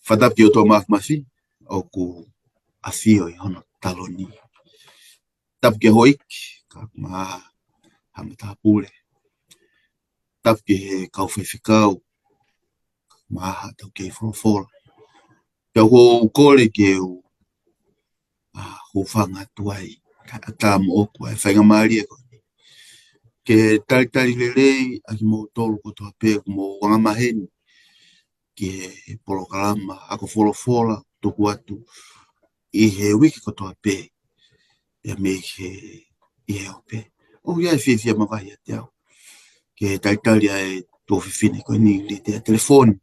Fatapi o tō mafi, o ku afio I hono taloni. Tapu ke hoik, ka maa hamata pule. Tapu ke he kauwhewhikau, maa tau ke wholofola. Pea ho kore ke u ho whanga tuai, ka atama oku ai whainga maari e koni. Ke tari lelei, aki mo tolu ko toa pēku mo wangamaheni, ke polokalama, ako wholofola, tuku atu, I he wiki ko toa pē, ia me he I he ope. O ia e whiwhia mawahi a te au. Ke tari ai tō whiwhine koe ni li te telefoni.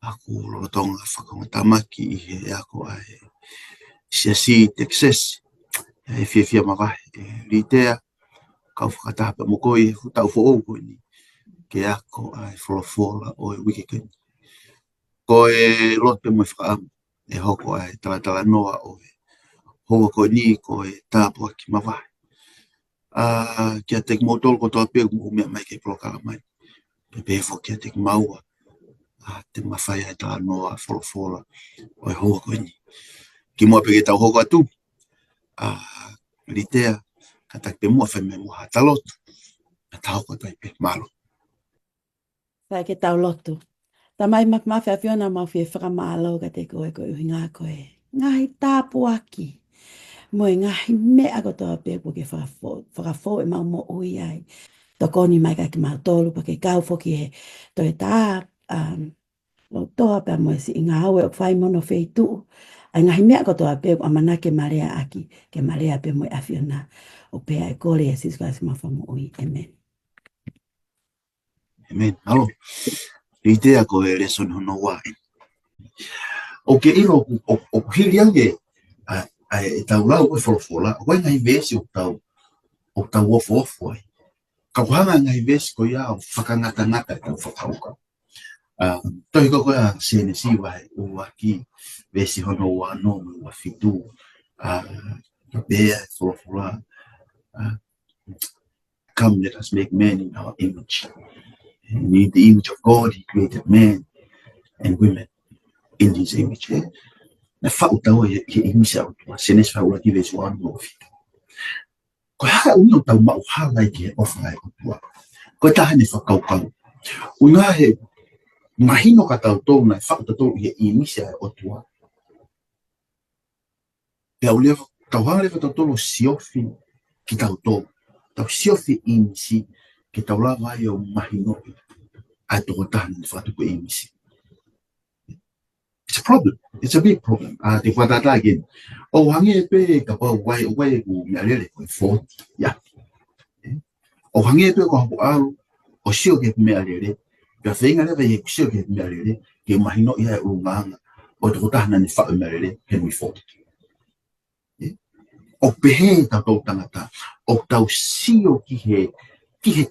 Ako lorotonga whakaungatamaki I he ako ai siasi Texas. Ia e whiwhia mawahi. Li tea, kau whakatape mo koe, hutau who'ou koe ni. Ke ako ai wholofola o e wiki koe ni. Koe lote mo whakaamu. E hoko ai talatala noa o e hoa koe ni koe tāpua ki mawahi. Kia tek mo tolu ko toa pēku mo mea mai ke polokala mai. Pe pēfo kia tek maua. Te mawhai ai tala noa wholofola o e hoa koe ni. Ki mua peke tau hoko atu. Ritea, ka tak pe mua whai me mua hatalotu. Na tau ko tai pe malo. Whai ke tau lotu. Ta mai mawhi a whiona mawhi e whakamālau ka te koe koe uhi ngā koe. Ngahi tāpuaki. Moe ngahi mea ko toa pēku ke whakafo e mau mo ui ai. Tokoni mai ka ki mau tolu pa ke kau foki he. Toi tā lo toa pēr moe si I ngā haue o whai mono whei tuu. Ai ngahi mea ko toa pēku amana ke marea aki. Ke marea pē moe a whiona. O pēa e kore e sisua si mawha mo ui. Amen. Amen. Alo. Ritea ko e reson hono wai. O ke iro o hiri ange e tau lau e wholofola, o ngai vesi o tau ofo ai. Ka kuhanga ngai vesi ko ia o whakangata e tau whakauka. Tohi ko koe a senesi wai o aki vesi hono wano o a fitu. Ka bea e wholofola. Come, let us make man in our image. And in the image of God, He created man and women in His image. Na whautau e imisa o tua, senes whaula ki vesu anu o fitu. Ko haka unga tau mauhala I ke ofa e o tua. Ko tahane whakaukau. Unga he mahino ka tau tōu na whautatou I imisa e o tua. Pea ulea tau hanga lewa tau tōlo siofi ki tau tōu. Tau siofi imisi ki tau lawa ai o mahino a tō tahane whatuku imisi. It's a problem. It's a big problem. Te whatata again. O hange pe ka pa wai ku mealele ko 40. Ya. O hange pe ko hapo alu o sio ke mealele. Ka whenga lewa I sio ke mealele ke mahino ia e urunganga. O te kotahana ni whau mealele henui 40. O pehe ta tau tangata. O tau sio ki he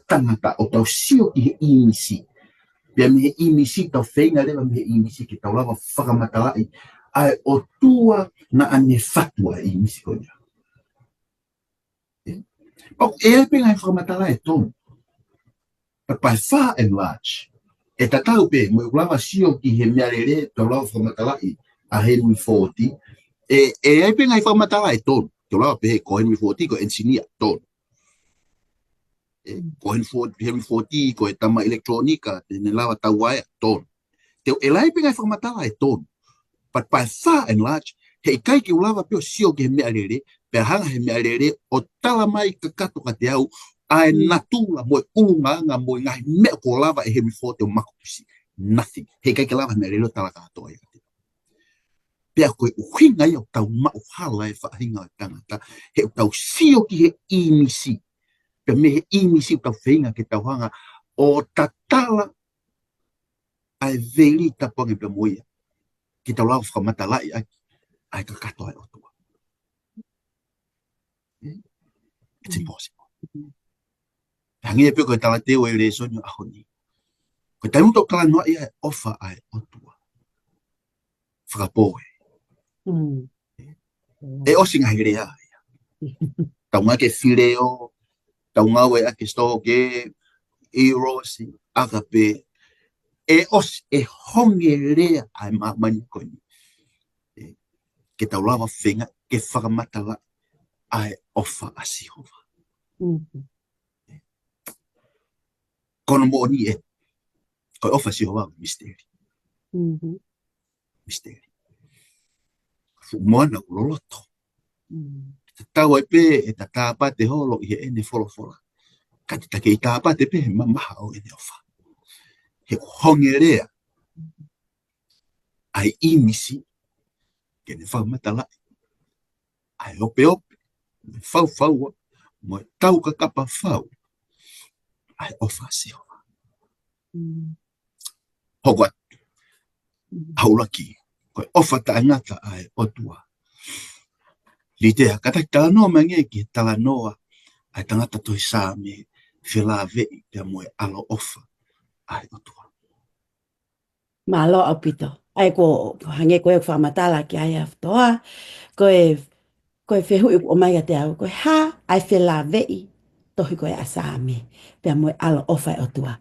tangata. O tau sio ki he imisi. Pea me he imisi tau whenga lewa me he imisi ki tau lawa whakamatalai. Ai o tua na ane fatua imisi ko ia. O e penga he whakamatalai tonu. But by far and large, e tatau pe, mo lawa sio ki he mearere tau lawa whakamatalai a Henry 40, e penga he whakamatalai tonu. Tau lawa pe he ko Henry 40 ko engineer tonu. Ko Henry 40 ko e tama elektronika, ne lawa tauaia tonu. Teo e lai penga whakamatala e tonu. But by far and large, he kai ki ulawa peo sio ke he mea rere, pe hanga he mea rere, o tala mai ka kato ka te au, ai natula mo e ulunganga mo e ngahi mea ko lava e Henry 40 o makupusi. Nothing. He kai ki lava mea rere o tala ka atoa e ka te. Pea koe uhinga i o tau mauhala e whaahinga o tangata, he o tau sio ki he imisi. Pea me he imisi o tau whainga ke tau hanga o tatala ai veli tapongi pe moia. Ki tau lau whakamatala ai ka katoa e o tua. It's impossible. Hangi e pio koe tala teo e le sonio ahoni. Koe taimu tau kala noa ia e ofa ai o tua. Whakapoe. E osi ngahi rea ia. Tau ngā ke whireo, tau ngau e ake stoke, erosi, agape, os e honge rea ai mamani koni. Ke tau lava whenga, ke whakamatala ai ofa a Sihova. Kono mo ni e, koi ofa Sihova misteri. Misteri. Fu moana uloloto. Te tau ai pe e ta tāpa te holo i e ne wholofola. Ka te take i tāpa te pe he mamaha o e ne ofa. He honge rea ai imisi ke ne whakamatala ai ope ope. Fau faua, mo e tau ka kapa fau. Ai ofa a Sihova. Hoko atu. Haulaki. Koe ofa ta angata ai otua. Litea, katak tala noa mange ki tala noa ai tangata toi sā me whila vei pia moe alo ofa ai otua. Malo au pito. Ai ko hange koe whamatala ki ai aftoa. Koe whehui o mai te au. Koe ha ai whila vei tohi koe a sāme. Pia moe alo ofa e otua.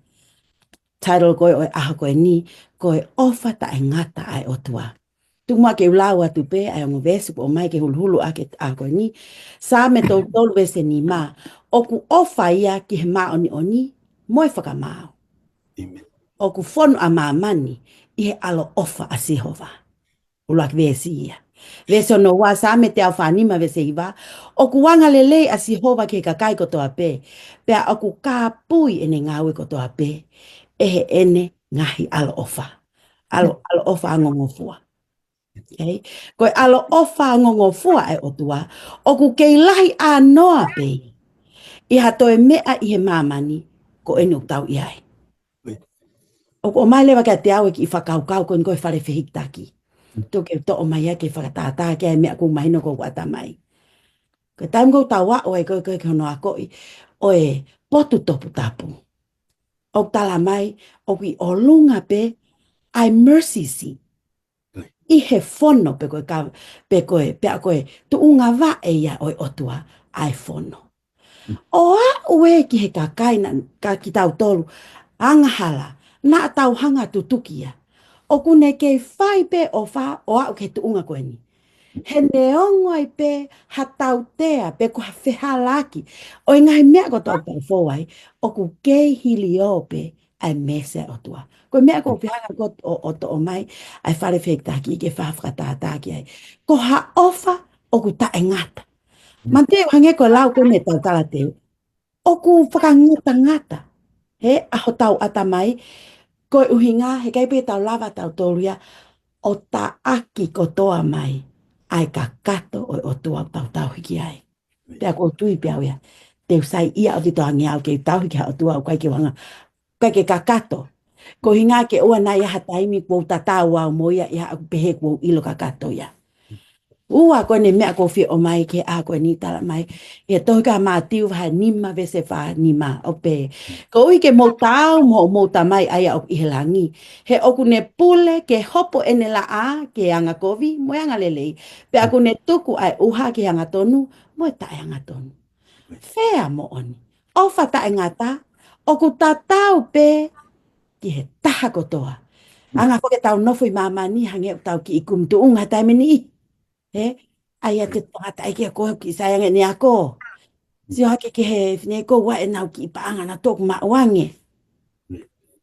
Title koe o aha koe ni. Koe ofa ta e ngata ai otua. Tumua ke ulaua tu pe ai ongo vesu o mai ke hulhulu ake a koe ni. Sāme tolu vese ni ma. Oku ofa ia ki he maa oni moe whakamao. Amen. Oku whonu a mamani i he alo ofa a Sihova. Ulak vesi ia. Vese ono wa sāme te au whanima vese iwa. Oku wanga lele a Sihova ke kakai kotoa pe. Pea oku ka pui ene ngawe kotoa pe. Ehe ene ngahi alo ofa. Alo ofa angongofua. Okay. Koe alo ofa angongofua e otua. Oku keilahi a noa pe. I hatoe mea i he mamani ko enu tau iai. O mai lewa kia te aue ki i whakaukau koe koe whare whihitaki. Tō ke to o mai ke whakatātā kia mea kou mahino kou wata mai. Koe taim kou tau wa oe koe kono a koi. Oe potu topu tapu. O tala mai o ki o lunga pe ai mercy si. I he whono pe koe tu unga wa e ia oe otua ai whono. O a ue ki he kakai ka ki tau tolu angahala na tau hanga tutukia. O kune ke whai pe o wha o au ke tuunga koe ni. He neongo ai pe hatau tea pe ko whehalaki. O ingahi mea ko tau pau fōwai o ku kei hili o pe ai mese o tua. Ko mea ko pihanga ko o to o mai ai whare whektaki ke whawhakatātaki ai. Ko ha ofa o ku ta engata. Man te hange ko lau ko me tau tala teo. O ku whakangata ngata. He aho tau ata mai. Koe uhinga, he kai pe tau lava tau tōria, o ta aki kotoa mai, ai ka kato o tua tau hiki ai. Pea ko tui pia wea, te usai ia o tito angi au ke tau hiki o tua o kai ke wanga, kai ke ka kato. Ko hinga ke ua na ia hataimi kua tatau au mo ia aku pehe kua ilo ka kato ia. Ua koe ne mea ko fi o mai ke a koe ni tala mai. Ia tohi ka maa tiu waha nima vese wha nima o pe. Ko ui ke mo tau mo ta mai aia o ihelangi. He oku ne pule ke hopo ene la a ke anga kovi mo anga lelei. Pe aku ne tuku ai uha ke anga tonu mo e tae anga tonu. Fea mo oni. Ofa tae ngata. Oku tatau pe ki he taha kotoa. Anga koke tau nofui mamani hange tau ki ikum tuunga tae meni i. He, ai te tangata ai kia koe ki sayanga ni ako. Si hake ki he whine ko wa e nau ki ipaanga na tōku mauange.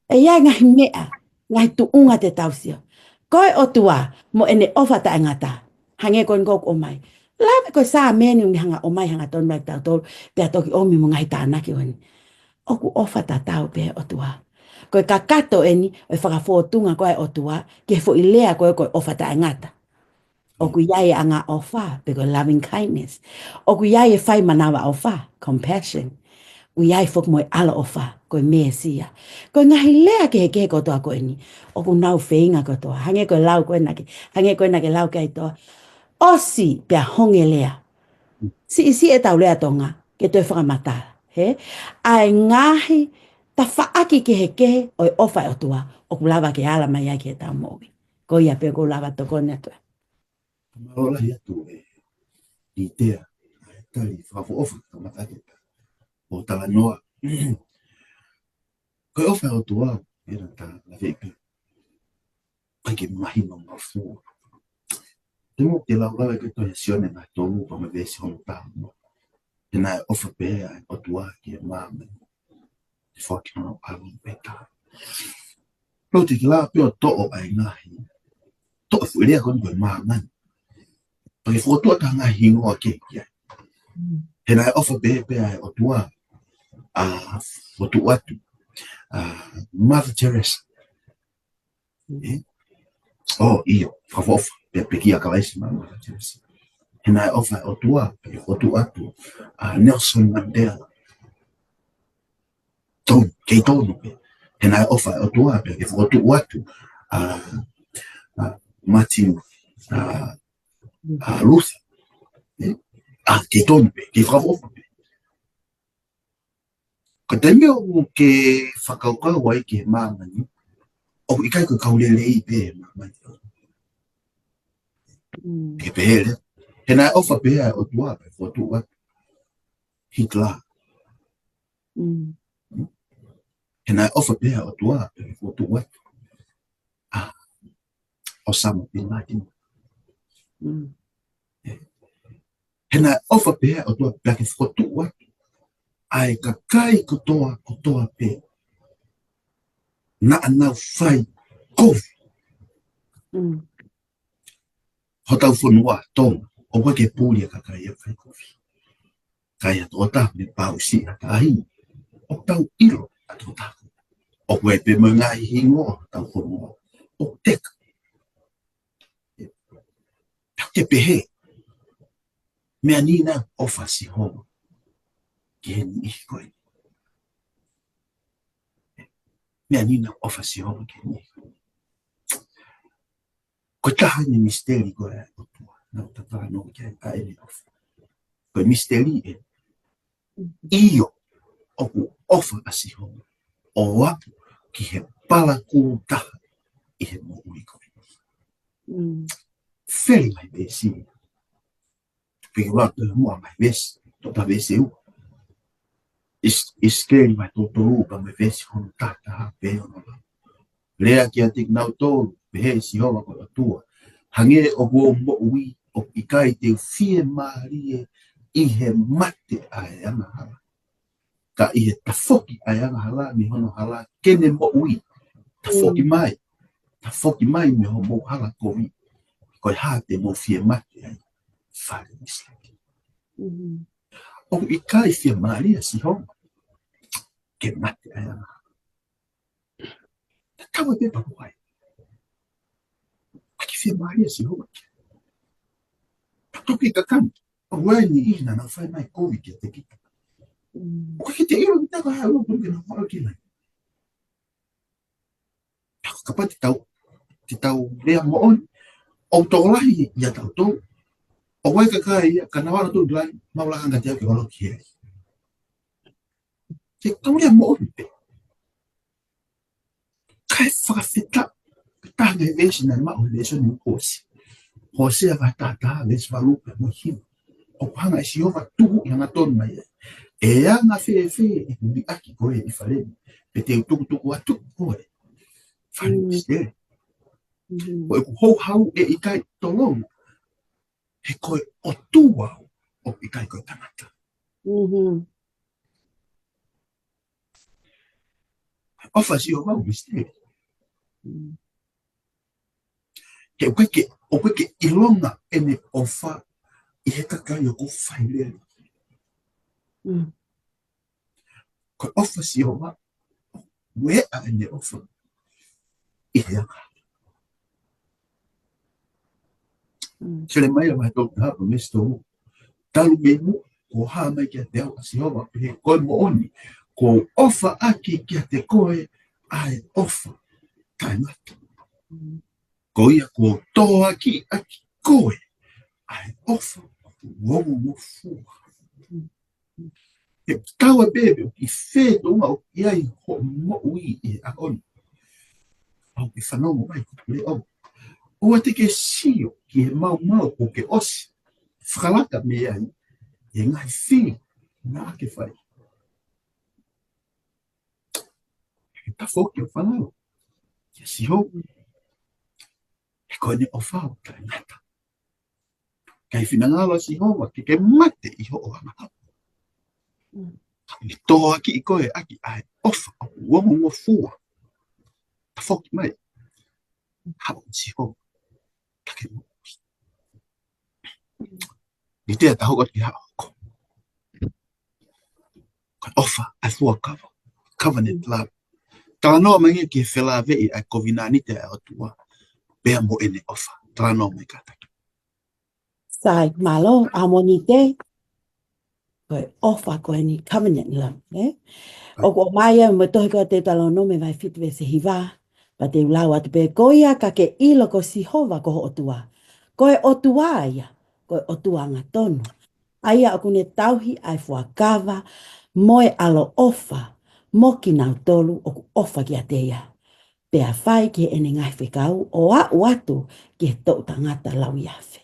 E ia ngahi mea, ngahi tuunga te tausio. Koe o tua, mo ene ofa ta ngata. Hange koe ngok o mai. Lawe koe saa meni ungi hanga o mai hanga tonu mai tau tolu. Pea toki omi mo ngahi tānaki oni. Oku ofa ta tau pe o tua. Koe ka kato eni, e whakafotunga koe o tua, ke fo ilea koe ofa ta ngata. Oku iai anga ofa, peko loving kindness. Oku iai e whai manawa ofa, compassion. U iai fok moe ala ofa, koe mea sia. Koe ngahi lea ke he kotoa koe ni. Oku nau wheinga kotoa. Hange koe lau koe nake. Hange koe nake lau kei toa. Osi pia honge lea. Si e tau lea tonga, ke toi whakamatala. He? Ai ngahi, ta whaaki ke he kehe, oi ofa e otua. Oku lava ke ala mai ai ke tau mowi. Ko ia peko lava toko netua. Marola ia tu i tea, tali whafo ofa ka matake. O tala noa. Koe ofa o tua, Era ta la veke. Pai ke mahino ma fu. Temo ke la ula ke to yasione na tolu pa me vesi hono ta. And I offer bear o tua ke mama. Fo ke no alu beta. Pro te la pe o to o ai ngahi. To fu ria kon ko mama. Pai fo to ta ngahi ngo ke ke. And I offer bear o tua fo tu atu. Mother Teresa. Oh, io, favor, per chi a cabeça, Mother Teresa. And I offer o tua, o tu atu, Nelson Mandela. Ton, que tono. And I offer o tua, per o tu atu, Martin Luther. Que tono, que favor. Ka te mea o ke whakaukau ai ke māmani, o i kai ko kaulele i pē māmani. Ke pēhere. He nai ofa pēhea o tua pe, o tua Hitler. He nai ofa pēhea o tua pe, o tua Osama Bin Laden. He nai ofa pēhea o tua pe, o tua ai ka kai kotoa pe. Na anau whai kofi. Hotau whanua tonga, o wake pūri a ka kai a whai kofi. Kai a tōta me pāu si a ka ahi. O tau iro a tōta. O koe pe mo ngā hingo tau whanua. O teka. Te pehe. Mea nina ofa si honga. Ke ni ihi koe. Mea nina ofa si honga ke ni ihi koe. Ko taha ni misteri koe o tua. Nau ta whano ke a ene ofa. Koe misteri e. Iyo oku ofa a si honga. O wapu ki he pala kū taha i he mo ui koe. Wheri mai besi. Piki watu mua mai besi. Tota besi u. Iskeri mai toto upa mai besi hono tata ha peo no la. Lea ki a tik nau tōru. Pehe si hoa ko atua. Hange o huo mo ui. O ikai te fie marie i he mate a e anga hala. Ka i he tafoki a e anga hala mi hono hala kene mo ui. Tafoki mai. Tafoki mai me ho mo hala kovi. Koe hate mo fie mate ai. Whare mislaki. O ikai fie maria si honga. Ke mate a e anga hala. Kawa pepa kuai. Aki fie maria si honga. Toki ka kama. O wai ni ina na whai mai kovi ki te kita. O ki te iro ni taka hao kuke na whao ki nai. Ka pa te tau rea mo on. O tō lahi i a tau tō. O wai ka kai ia ka nawara tō lai maula hanga te au ke walo ki hei. Te tau rea mo on pe. Kai whakawhita. Ka tānga e vesi nai mao leso ni hosi. Hosi a vai tātā leso walupe mo hima. O hanga e si hova tuhu i hanga tonu mai e. E anga whee e huli aki koe i wharemi. Pe te utuku atu koe. Wharemi stere. O e ku hou hau e ikai tolonga. He koe o tūwau o ikai koe tangata. Ofa si o wau misteri. He o koe ke ilonga ene ofa i he kakai o ko whailele. Koe ofa si o wau. Wea ene ofa. I he anga. Sele mai mai tō te hapa mesto o. Talu me mu, ko haa mai kia te au asi hoa, he koe mo oni, ko ofa aki kia te koe, ai ofa tai mata. Ko ia ko tō aki koe, ai ofa womu mo fua. He taua bebe o ki whē tonga o ki ai ho mo ui e a oni. Au ki whanongo mai ko le au. Ua te ke sio ki he mau o ke osi. Whakalaka me ai. E ngai whi ngā ke whai. He tawhoki o whanau. si ho e ko ni ofa o ka ngata kai finanga wa si ho wa ke mate I ho o ma ni to aki I koe aki ai ofa o wo mo fu ta fok mai ha o si ho ka ke mo ni te ta ho ko ki ha ko ofa ai fu covenant love ta no me ke fela ve ai kovina ni te o tua pe mo ene ofa ta no me ka ta Sai malo amonite ko ofa ko ni covenant la o ko mai mo to ko te talo no me vai fit ve se hiva pa te ulawa te pe koia ka ke ilo ko si hova ko o tua ko o tua ia ko o tua nga tonu aia o kune tauhi ai fuakava moe alo ofa mo ki nau tolu o ku ofa ki a teia pe a whai ki ene ngai whekau o a watu ki he tau tangata lau iafe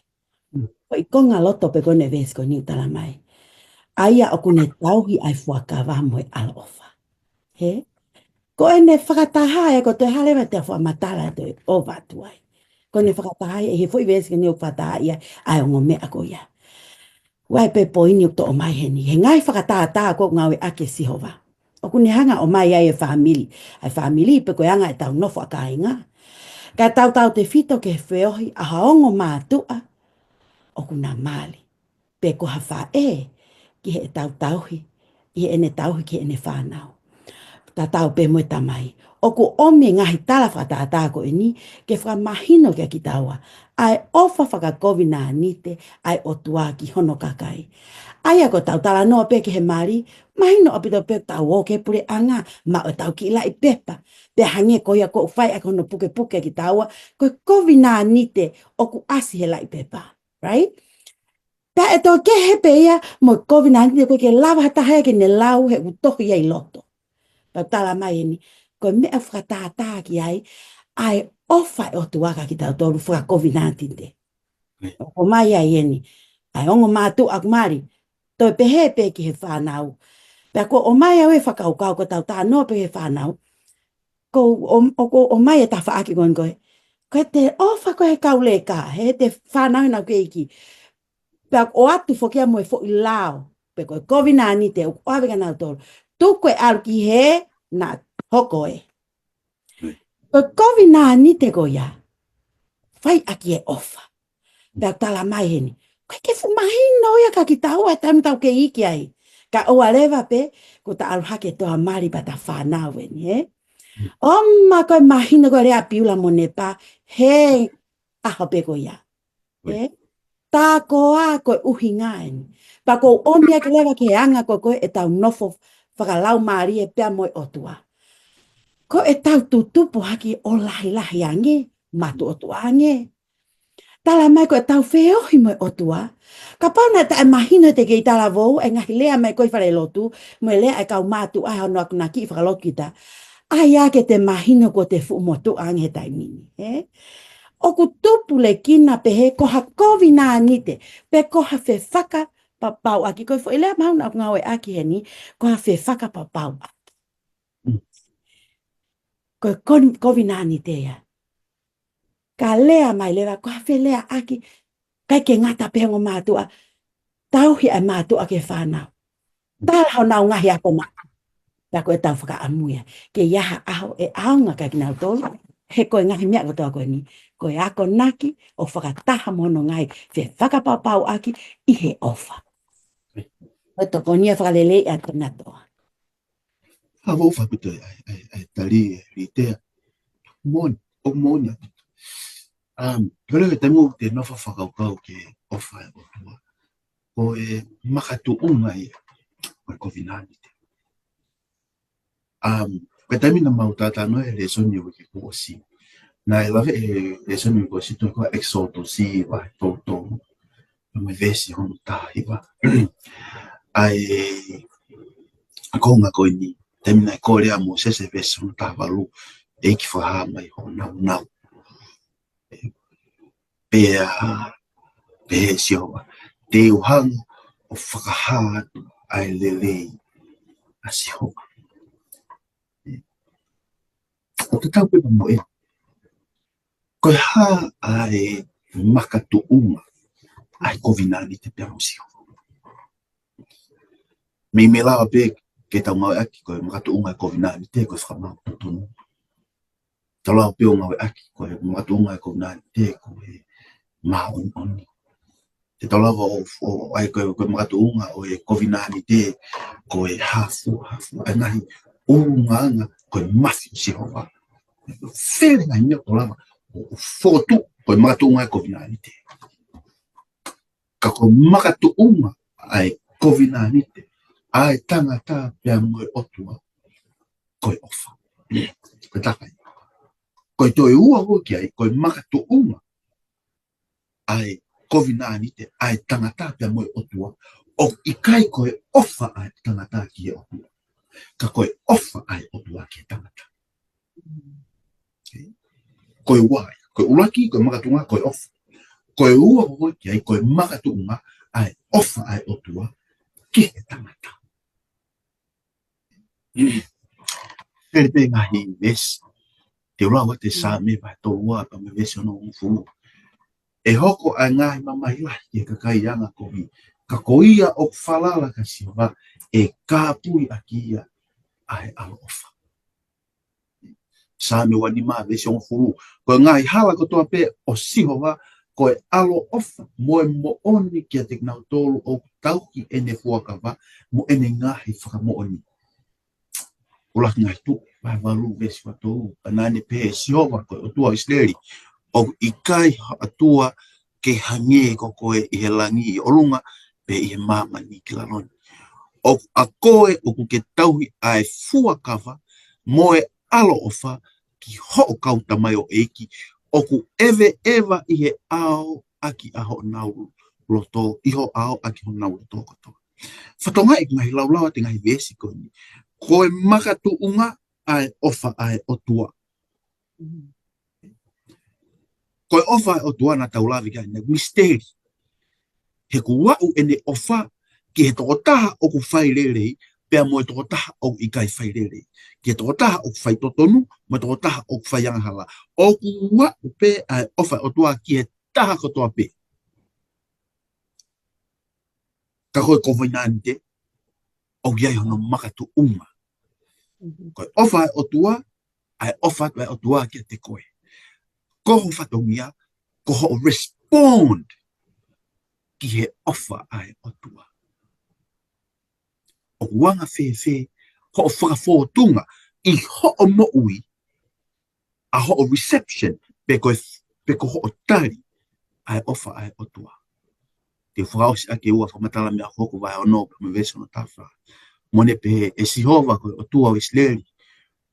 ko I konga loto pe kone ves ko ni tala mai aia o kune tauhi ai fuakava moe alo ofa he ko ene whakataha e ko te halewa te wha matala te o watu ai ko ne whakataha e he fwoi ves ki ni o whataha ia ai o ngomea ko ia wai pe poini to o mai heni he ngai whakatata ko ngawe ake sihova o kune hanga o mai ai e family pe ko anga e tau nofo akainga ka tau te fito ke feohi a haongo mātua o kuna mali pe ko hawha ki he tauhi I ene tauhi ki ene whanau ta tau pe mo tamai o ku omi ngahi tala whakatata ko ini ke whakamahino ke ki taua ai ofa whakakovina nite ai o tua ki hono kakai aia ko tau tala no pe ki he mari mahino apito pe tau o ke pure anga ma o tau ki lai pepa pe hange ko ia ko fai a kono puke ki taua ko kovina nite o ku asi he lai pepa right ta e to ke he pe ia mo kovina nite ko ke lava hata hae ke ne lau he utohi ai loto pa tala mai ni ko me whakatata ki ai ofa o tuaka ki tau toru whakakovina nite o mai ai ni ai ongo mātu ak mari to pehe pe ki he whanau pe ko o mai au e whakaukau ko tau tā no pe he whanau ko o mai e ta whaaki koen koe ko te ofa ko he kaule ka he te whanau na ke iki pe o atu whokia mo e fo I lao pe ko kovina ni te o aweka nau tolu tu koe aru ki he na hoko e ko kovina ni te ko ia whai aki e ofa pe tala mai heni ko ke fumahino ia ka ki tau e tam tau ke iki ai ka o aleva pe ko ta alhake to amari pa ta whanau ni Oma koe mahina koe rea piula mo nepa he aho pe ko ia tā koa koe uhi ngaen pa ko omia ke lewa ke anga koe e tau nofo whakalau maari e pia moe otua ko e tau tutupu haki o lahi ange matu otua ange tala mai ko e tau wheohi moe otua ka pauna ta e mahina te kei tala vou e ngahi lea mai koe whare lotu moe lea e kau matu ai hano aku naki whakalotu kita ai ake te mahina ko te fu motu ange taimini o ku tupu le kina pe he ko ha kovina nite pe ko ha fe whaka papau aki ko fo ele mauna aku ngawe aki heni ko ha fe whaka papau ko kovina nite ya ka lea mai lewa ko ha fe lea aki kai ke ngata pe ngo matua tauhi ai matua ke whanau tal hau nau ngahi ako ma ta ko e tau whaka amuia ke iaha aho e aunga kai kinau tolu he koe ngahi mea ko toa koe ni koe ako naki o whakataha mono ngai fe whakapapau aki I he ofa. O toko nia whakalele a tana toa. ha vo fa pito ai tali ritea mon o mon pero te mo te no fa whakaukau ke ofa o tua ko e makatu ungai ko kovinani pe tamina mautata no e le sonio ke ko si na e lave e sonio ko si to ko exoto si va to me vesi hono ta iva ai akonga ko ni tamina ko le amo se vesi hono ta valu e ki fa mai hono na pe si o te uhang o whakaha ai lele a si ho o te tau pe mo e Koe ha ai makatu'unga ai kovinani te pianosio. Me lawa pe ke tau ngau aki koe makatu'unga ai kovinani te koe whakamau tutunu. Tau lawa pe o ngau aki koe makatu'unga ai kovinani te koe maon oni. Te tau lawa o ai koe makatu'unga o e kovinani te koe hafu ai ngahi nganga koe mafi si hoa. Fere ngai nio tau lawa o fotu koe makatu'unga ai kovinani te. Ka koe makatu'unga ai kovinani te ai tangata pia moe otua koe ofa. Koe takai. Koe toi ua hoki ai koe makatu'unga ai kovinani te ai tangata pia moe otua o ikai koe ofa ai tangata ki e otua. Ka koe ofa ai otua ki e tangata. Koe wai. Koe uraki, koe makatu'unga, koe ofa. Koe ua hoki ai koe makatu'unga ai ofa ai otua ki e tangata. Pere pe ngahi vesi. Te urawa te sa me vai tō ua pa me vesi ono ufuru. E hoko ai ngahi mamahi lahi e kakai anga kohi. Ka koia o whalala ka siwa e kāpui a kia ai alo ofa. Sa me wani maa vesi ono ufuru. Koe ngahi hala ko toa pe o siho wa koe alo ofa moe mo oni kia te knau tōru o tauki ene fuakawa mo ene ngahi whakamo oni. Ulaki ngai tu, vai walu vesi wa tōu, anane pe e sihowa koe o tua isleri, o ikai atua ke hange ko koe i he langi i olunga, pe i he mamani ki laloni. O a koe o ku ke tauhi ai fuakawa, moe alo ofa ki ho kauta mai o eiki, o ku ewa i he ao aki aho nauru loto, iho ao aki ho nauru loto koto. Whatonga i ngahi laulawa te ngahi vesi koe ni. Koe makatu'unga ai ofa ai otua. Koe ofa ai otua na taulawi kai na misteri. He ku wau ene ofa ki he tokotaha o ku whai rerei, pia moe tokotaha o ikai whai rerei. Ki he tokotaha o ku whai totonu, moe tokotaha o ku whai angahala. O ku wau pe ai ofa ai otua ki he taha kotoa pe. Ka koe kowainani te, o giai hono makatu'unga. Koe ofa ai otua, ai ofa ai otua ki te koe. Koho whatongia, koho respond ki he ofa ai otua. O wanga whewhe, ho o whakafōtunga, i ho o mo'ui, a ho o reception, pe ko ho o tari, ai ofa ai otua. Te whakaosi ake ua whamatala mea hoko vai ono, me vese no tawha. Mone pe e sihova koe otua o isleri,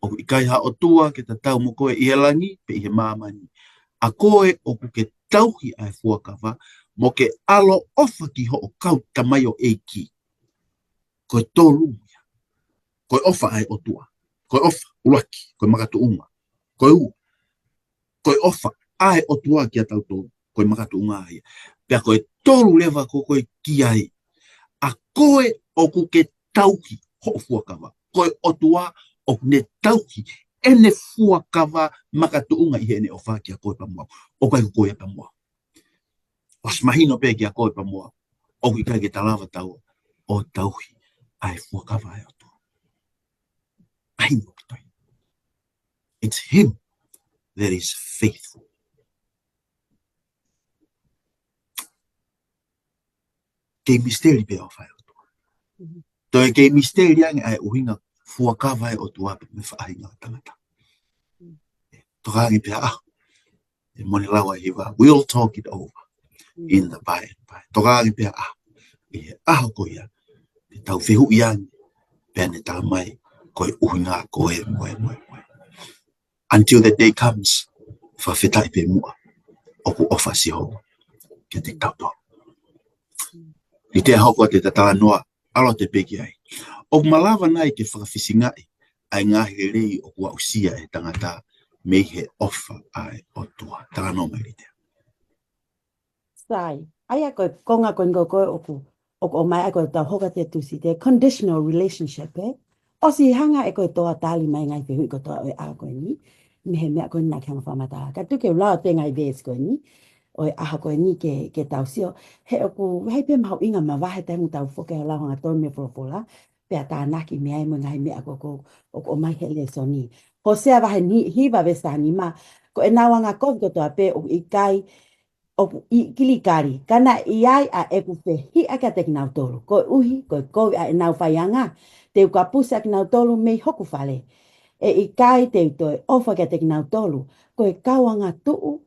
o i kai ha o tua ke ta tau mo koe i he langi pe i he mamani. A koe o ku ke tauhi ai fuakawa mo ke alo ofa ki ho o kauta mai o eiki. Koe tōru ia. Koe ofa ai o tua. Koe ofa uraki. Koe makatu'unga. Koe u. Koe ofa ai o tua ki a tau tōru. Koe makatu'unga ai. Pea koe tōru lewa ko koe ki ai. A koe o ku ke tauhi ho o fuakawa. Koe o tua o ne tauhi ene fuakawa makatu'unga i ene ofa ki a koe pamua. O kai ko koe pamua. Os mahino pe ki a koe pamua. O ki kai ke talawa tau o tauhi ai fuakawa ai o tua. Mahino ki toi. It's him that is faithful. Kei misteri pe o whai o tua. Toi kei misteri ange ai uhinga fuakawa ai o tua pe me whaahinga o tangata. Tokangi pe e moni lawa hiwa, we'll talk it over in the by and by. Tokangi pe e aho ko ia, te tau whihu iangi, pe ane tā mai, koe uhinga koe moe. Until the day comes, whawhetai pe mua, oku ofa si ho, ke te tau tō. I te hoko te tata noa, alo te peki ai. O malawa nai ke whakawhisingai, ai ngahi rei o kua usia e tangata, me he ofa ai o tua. Tanga no mai rite. Sai, ai a koe konga koe koe oku o mai a koe tau hoka te tusi, te conditional relationship, O si hanga e koe toa tali mai ngai te hui ko toa e a koe ni, me he mea koe nā kia whamata. Ka tuke lau te ngai vēs koe ni, o e aha koe ni ke tau sio. He oku, hei pe mahu inga ma wahe te ngu tau whoke o lau hanga tonu me wholopola, pea tā naki mea e mo ngai mea ko o mai he le so ni. Ho sea wahe ni hiwa vesta ni ma, ko e nawanga kofi kotoa pe o i kai, o i kilikari, kana i ai a eku pe hi aka te kinau tolu. Ko uhi, ko kovi a e nau whaianga, te uka pusa kinau tolu mei hoku whale. E i kai te toi ofa ka te kinau tolu, ko e kawanga tuu,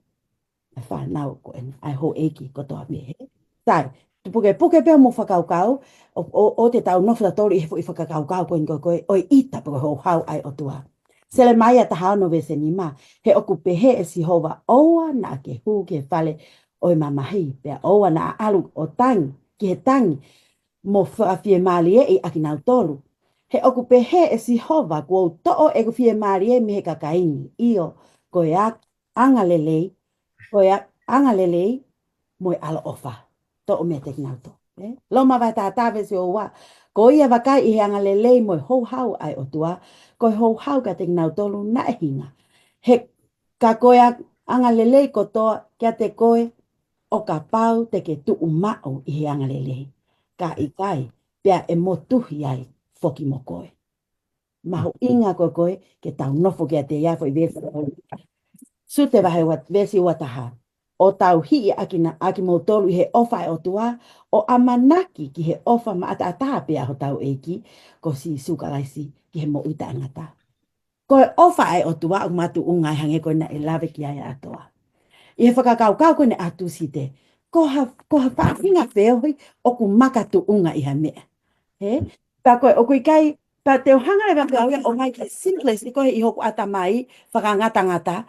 e whanau ko e ai ho eki kotoa pe he. Tai, tu puke peo mo whakaukau, o te tau nofta tolu i whakaukau ko oi ita puke ho hau ai o tua. Sele mai a taha no vese ni ma, he oku pehe e si hova oa na ke hu ke whale oi mamahi, pea oa na alu o tangi, ki he tangi, mo whaafie maali e i akinau tolu. He oku pehe e si hova kua to'o e kufie maali e me he kakaini, io, koe a angalelei, mo e alo ofa, to'o me te kinau to. Loma vai tā tāwe si o wa, ko ia wakai i he angalelei mo e hou hau ai o tua, ko e hou hau ka te kinau tolu na e hinga. He ka koe angalelei kotoa kia te koe o ka pau te ke tuu mao i he angalelei. Ka i kai, pea e motuhi ai foki mo koe. Maho inga koe ke tau nofo kia te iafo i vesi. Su te wahe vesi wataha. O tau hii aki mo tolu i he ofa e o tua, o amanaki ki he ofa ma ata pea ho tau eiki, ko si sukalaisi ki he mo uita angata. Ko e ofa e o tua, o matu ungai hange koe na e lawe ki ai atoa. I he whakakau koe ne atu si te, ko ha whaafinga wheohi, o ku makatu unga i ha mea. He? Pa koe, o kui kai, pa te ohanga e wapea o ngai ki simplest, i koe i hoku ata mai, whakangata.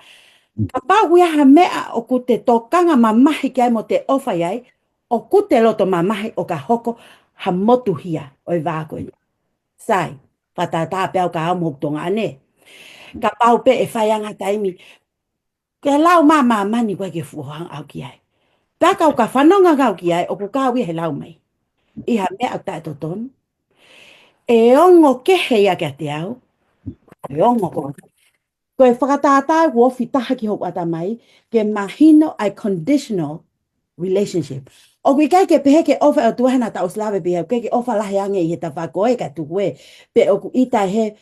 Ka pau ia ha mea o ku te tokanga mamahi ki ai mo te ofa iai, o ku te loto mamahi o ka hoko ha motu hia o i vākoe. Sai, whatata pēo ka hau moktonga ane. Ka pau pe e whaianga taimi, ke lau mani koe ke fuhohang au ki ai. Pēkau ka whanonga ngau ki ai, o ku kau he lau mai. I ha mea au tae totonu. E ongo kehe ia kia te au, e ongo koe. Koe whakatātai wofi taha ki hoku ata mai, ke mahino ai conditional relationship. O kui kai ke pehe ke ofa o tuahana ta oslawe pehe, ke ofa lahe ange i he ta whakoe ka tukue, pe o ku ita he,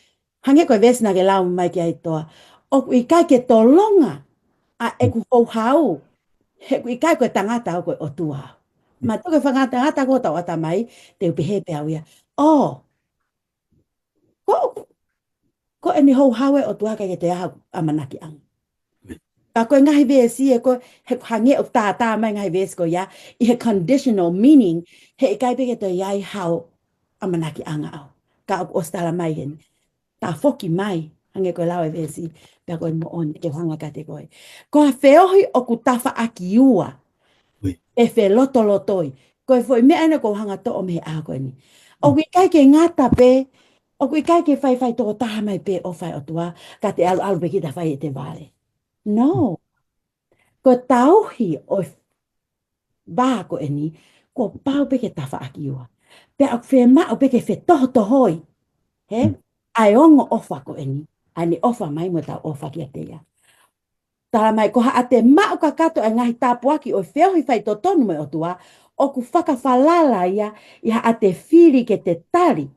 hange koe vesna ke lau mai ki ai toa, o kui kai ke tolonga, a e ku hou hau, he kui kai koe tangata o koe o tua. Ma toke whakatangata ko tau ata mai, te upehe pe au ia, ko e ni hou hawe o tuaka ke te aha amanaki ang. Ka koe ngahi vesi e ko he hange o tā mai ngahi vesi ko ia, i he conditional meaning, he i kai peke te iai hau amanaki anga au. Ka o stala mai hen. Tā foki mai, hange koe lau e vesi, pia koe mo on ke hanga ka te koe. Ko a whiohi o ku tafa aki ua, e whe lotoi. Koe foi mea ina ko hanga to o me a koe ni. O kui kai ke ngata pe, o kui kai ke whai tō taha mai pe o whai o tua, ka te alu pe ki ta whai e te vale. No. Ko tauhi o wā ko e ni, ko pau pe ke tawha aki ua. Pe au whē ma o pe ke whē tohoi. He? Ai ongo ofa ko e ni. Ai ni ofa mai mo tau ofa ki a te ia. Tala mai ko ha a te ma o ka kato e ngahi tāpu aki o whiohi whai tō tonu mai o tua, o ku whakawhalala ia, i ha a te whiri ke te tari.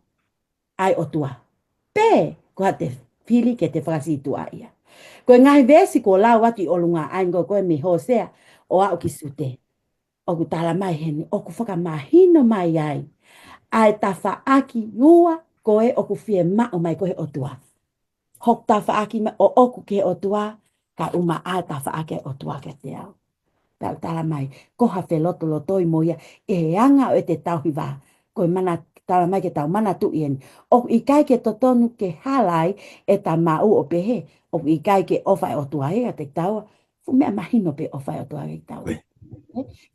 Ai o tua. Pē, ko ha te whiri ke te whakasitua ia. Koe ngahi vesi ko lau wati o lunga aingo koe mi hosea o au ki sute. O ku tala mai heni, o ku whakamahino mai ai. Ai ta whaaki ua koe o ku whie mao mai koe o tua. Hok ta whaaki o oku ke o tua, ka uma ai ta whaake o tua ke te au. Tau tala mai, koha whe loto lotoi moia, e anga o e te tauhi wā. Koe mana tala mai ke tau mana tu ien. O i kai ke totonu ke halai e ta mau o pehe. O i kai ke ofa e o tua hea te tau. Fu mea mahino pe ofa e o tua hea tau.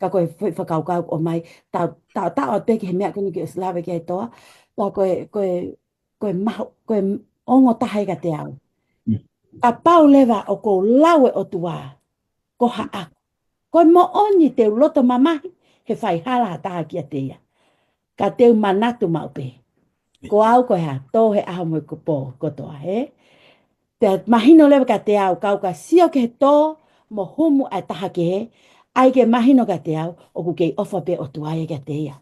Ka koe whakaukau o mai. Tau o peke he mea kini ke slawe ke toa. La koe maho, koe ongo taha ka te au. Ka pau lewa o ko lawe o tua. Ko haa. Koe mo oni te loto mamahi. He whai hala taha kia te ia. Ka teu manatu maupe. Ko au koe ha, tō he aho mo ko pō kotoa, he? Te mahino leva ka te au kau ka sio ke tō mo humu ai taha ke he. Ai ke mahino ka te au o ku kei ofa pe o tuaia ke te ia.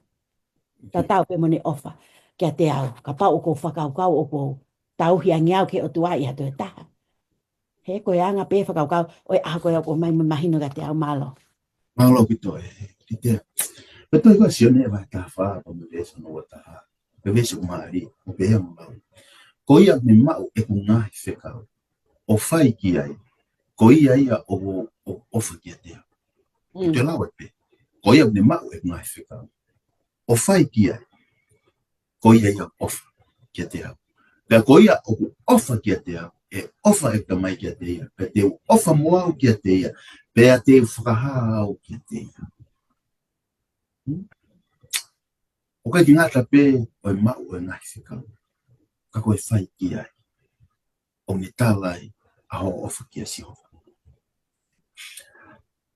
Ta tau pe mone ofa ke te au. Ka pau o ko whakau kau o ko tauhi a ngiau ke o tuaia to e taha. He koe anga pe whakau kau oi aha koe o ko mai mahino ka te au malo. Malo kito kite. Betul ko sione vai ta fa o me veso no ta. Me veso mari, o pe mo. Ko ia me mau e ku nga se ka. O fai ki ai. Ko ia ia o fa ki te. Te la pe. Ko ia me mau e nga se ka. O fai ki ai. Ko ia ia o fa ki te. Pe ko ia o fa ki te. E ofa e ka mai ki te ia. Pe te ofa mo au ki te ia. Pe a te whakaha au ki te ia. O kai ki ngata pe o mau e ngai whikau. Ka koe whai ki ai. O me tālai a ho ofa ki a sihofa.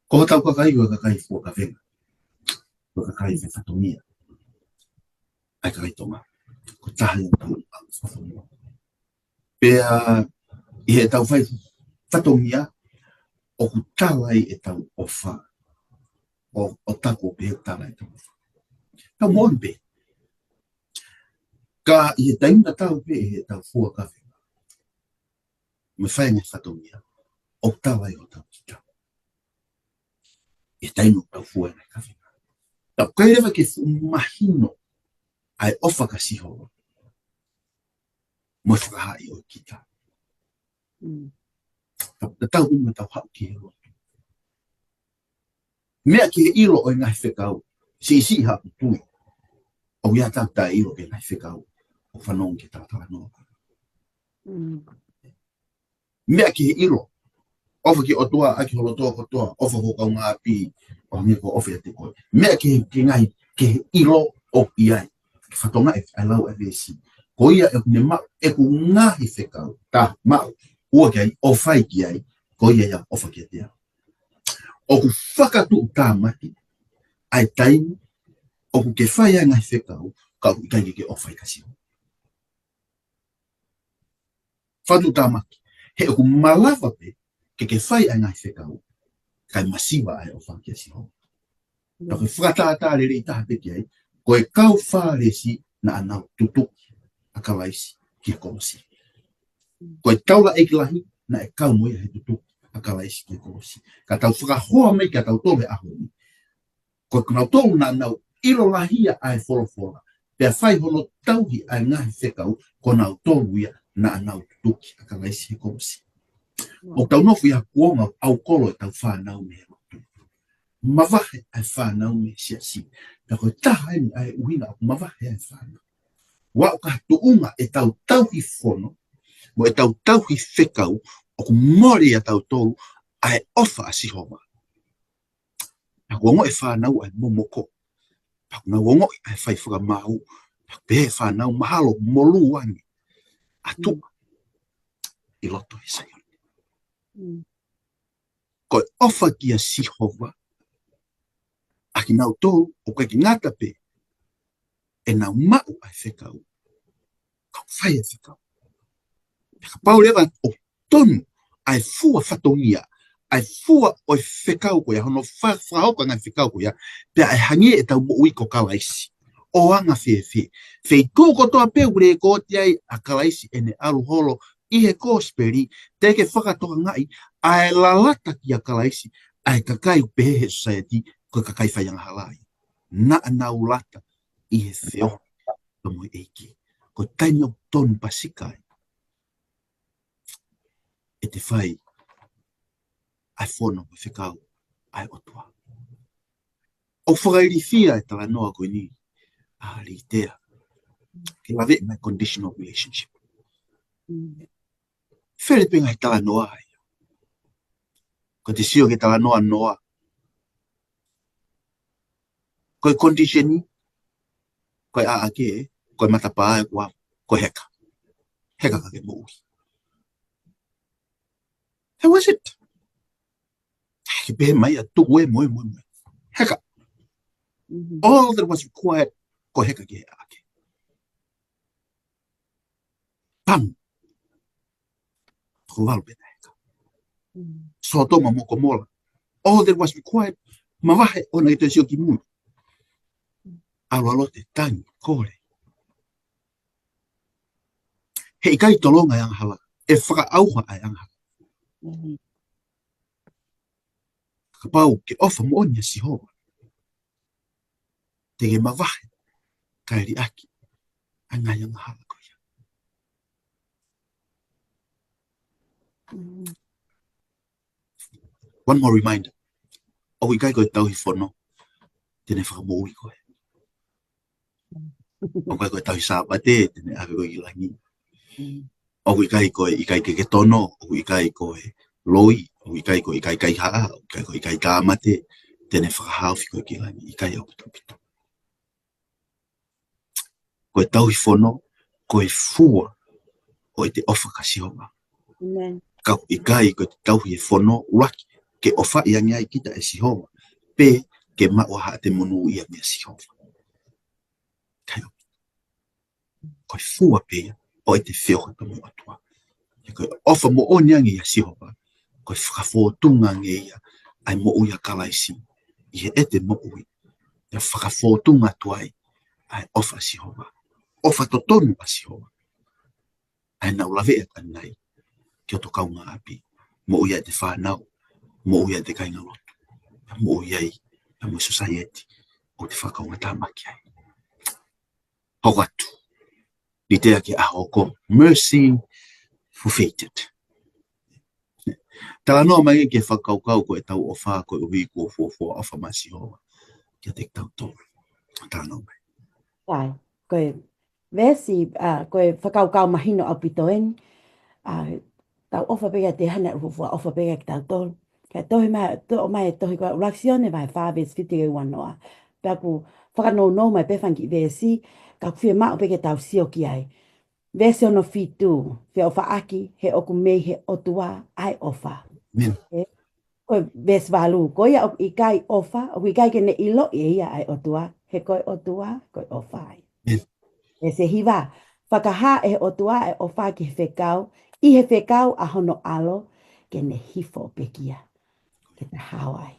Ko tau kakai o kakai fua ka venga. Ko kakai ve whatongia. Ai kakai tonga. Ko tahi o tau au whatongia. Pea i he tau whai whatongia o ku tālai e tau ofa. O tako pe he tālai tau ofa. Ka mon pe. Ka i he tainga tau pe i he tau fua ka venga. Me whai ngai whatongia. O tālai o tau kita. E taino tau fua ngai ka venga. Tau kai rewa ke mahino ai ofa ka siho. Mo whakahai o kita. Tau uma tau hau ki he roto. Mea ki he ilo o ngai whekau. Si hapu tui. O ia tau ta ilo ke ngai whekau. O whanong ke tau tala noa. Mea ki he ilo. Ofa ki o toa, aki holo toa ko toa. Ofa ho kau ngā pi. O hangi ko ofa te koe. Mea ki ngai ke he ilo o iai. Ki whatonga e alau e vesi. Ko ia e kune mau. E ku ngahi whekau. Ta mau. Ua ki ai. O whai ki ai. Ko ia ia ofa ki te au. O ku whakatu tā mati. Ai tainu. O ku ke whai ai ngai whekau. Ka ku ikai ke o whai kasi. Whatu tā mati. He o ku malawa pe. Ke whai ai ngai whekau. Kai masiwa ai o whai kasi ho. Ka ku whakatata re rei taha pe ki ai. Ko e kau whāresi na anau tutu. A kalaisi ki a kolosi. Ko e taula e ki lahi. Na e kau moia he tutu. A kalaisi ki a kolosi. Ka tau whakahoa mei ka tau tole aho ni. Ko e kunau tolu na anau ilo lahia ai whorofora. Pea whai hono tauhi ai ngahi whekau. Ko nau tolu ia na anau tuki a kalaisi he kolosi. O tau nofu ia kuonga au kolo e tau whanau me he rotu. Mawahe ai whanau me sia si. Pea koe taha ai uhina au mawahe ai whanau. Wa o ka tuunga e tau tauhi whono. Mo e tau tauhi whekau. O ku mori a tau tolu ai ofa a sihoma. Na wongo e whanau ai momoko. Na wongo ai whai whakamau. Pe e whanau mahalo molu wangi. A tuka. I loto e sayoni. Ko e ofa ki a sihova. A ki nau tolu o kai ki ngata pe. E nau mau ai whekau. Kau whai e whekau. Ka pau rewa o tonu ai fua whatongia. Ai fua o whekau koia. Hono whahoka ngai whekau koia. Pea ai hangi e tau mo ui ko kalaisi. O anga whewhi. Whei kōko toa peure e kōti ai a kalaisi e ne aru holo. I he kōsperi. Teke whakatoka ngai. Ai lalata ki a kalaisi. Ai kakai pehe society. Ko kakai whaianga halai. Na anau lata. I he whio. Tomo eiki. Ko tainga tonu pasikai. E te whai. Ai whono mo whekau. Ai otua. O whakairi whia e tala noa koe ni. Ri tea. Ke lawe mai conditional relationship. Where penga he tala noa ai. Ko te sio ke tala noa noa. Koe conditioni. Koe a ake e. Koe matapa e kua. Koe heka. Heka kake moui. How was it? Ke pehe mai a tuku e moe. Heka. All that was required. Koe heka ke ake. Pam. Ko wal pena eka. So toma mo ko mola. All that was required. Mawahe ona i te sio ki mui. Alo te tangi, kore. He ikai tolonga yang hala. E whaka auha a yang hala. Ka pau ke ofa mo onia si hoa. Te ge mawahe. Kairi aki. Anga yang hala ko ia. One more reminder. O ikai koe tau hi whono. Tene whaka mo ui koe. O kai koe tau hi sāpate. Tene ake koe i langi. O ikai ke tono, o ikai koe loi, o ikai koe ikai kai haa, o ikai koe ikai kāmate, tene whakahawhi koe ki langi, ikai au pito pito. Koe tauhi whono, koe fua o te ofa kasi honga. Kau ikai koe te tauhi e whono, waki, ke ofa i angai kita e si honga, pe ke maua te monu ia mea si honga. Kai au. Koe fua pea, o te whioha ka mo atua. Koe ofa mo o niangi a si honga, koe whakafōtunga nge ia, ai mo uia kalaisi, i he ete mo ui, ia whakafōtunga tuai, ai ofa si honga. Ofa to tonu a si honga. Ai nau lawe e kanai, ki o to kaunga api, mo uia te whanau, mo uia te kainga lotu, mo uia i, mo society, o te whakaunga tāmaki ai. Hokatu, ni te ake ahoko, mercy forfeited. Tala noa mai ke whakaukau ko e tau o wha ko e ui ko fōfua ofa masi hoa. Kia te tau tōru. Tala noa mai. Ai, koe vesi, koe whakaukau mahino au pitoen, tau ofa pega te hana fōfua ofa pega ki tau tōru. Kai tohi mai e tohi koe uraksione vai whāwes whiti e wanoa. Pēku whakanau no mai pewhangi vesi, ka whia mao pega tau sio ki ai. Vesi ono fitu, whia ofa aki, he oku mei he otua, ai ofa. Amen. Koe ves walu, koe ia o ikai ofa, o ikai ke ne ilo ia ai otua, he koe otua, koe ofa ai. E se hiwa, whakaha e otua e ofa ki he whekau, i he whekau a hono alo, ke ne hifo pekia, ke te hawai.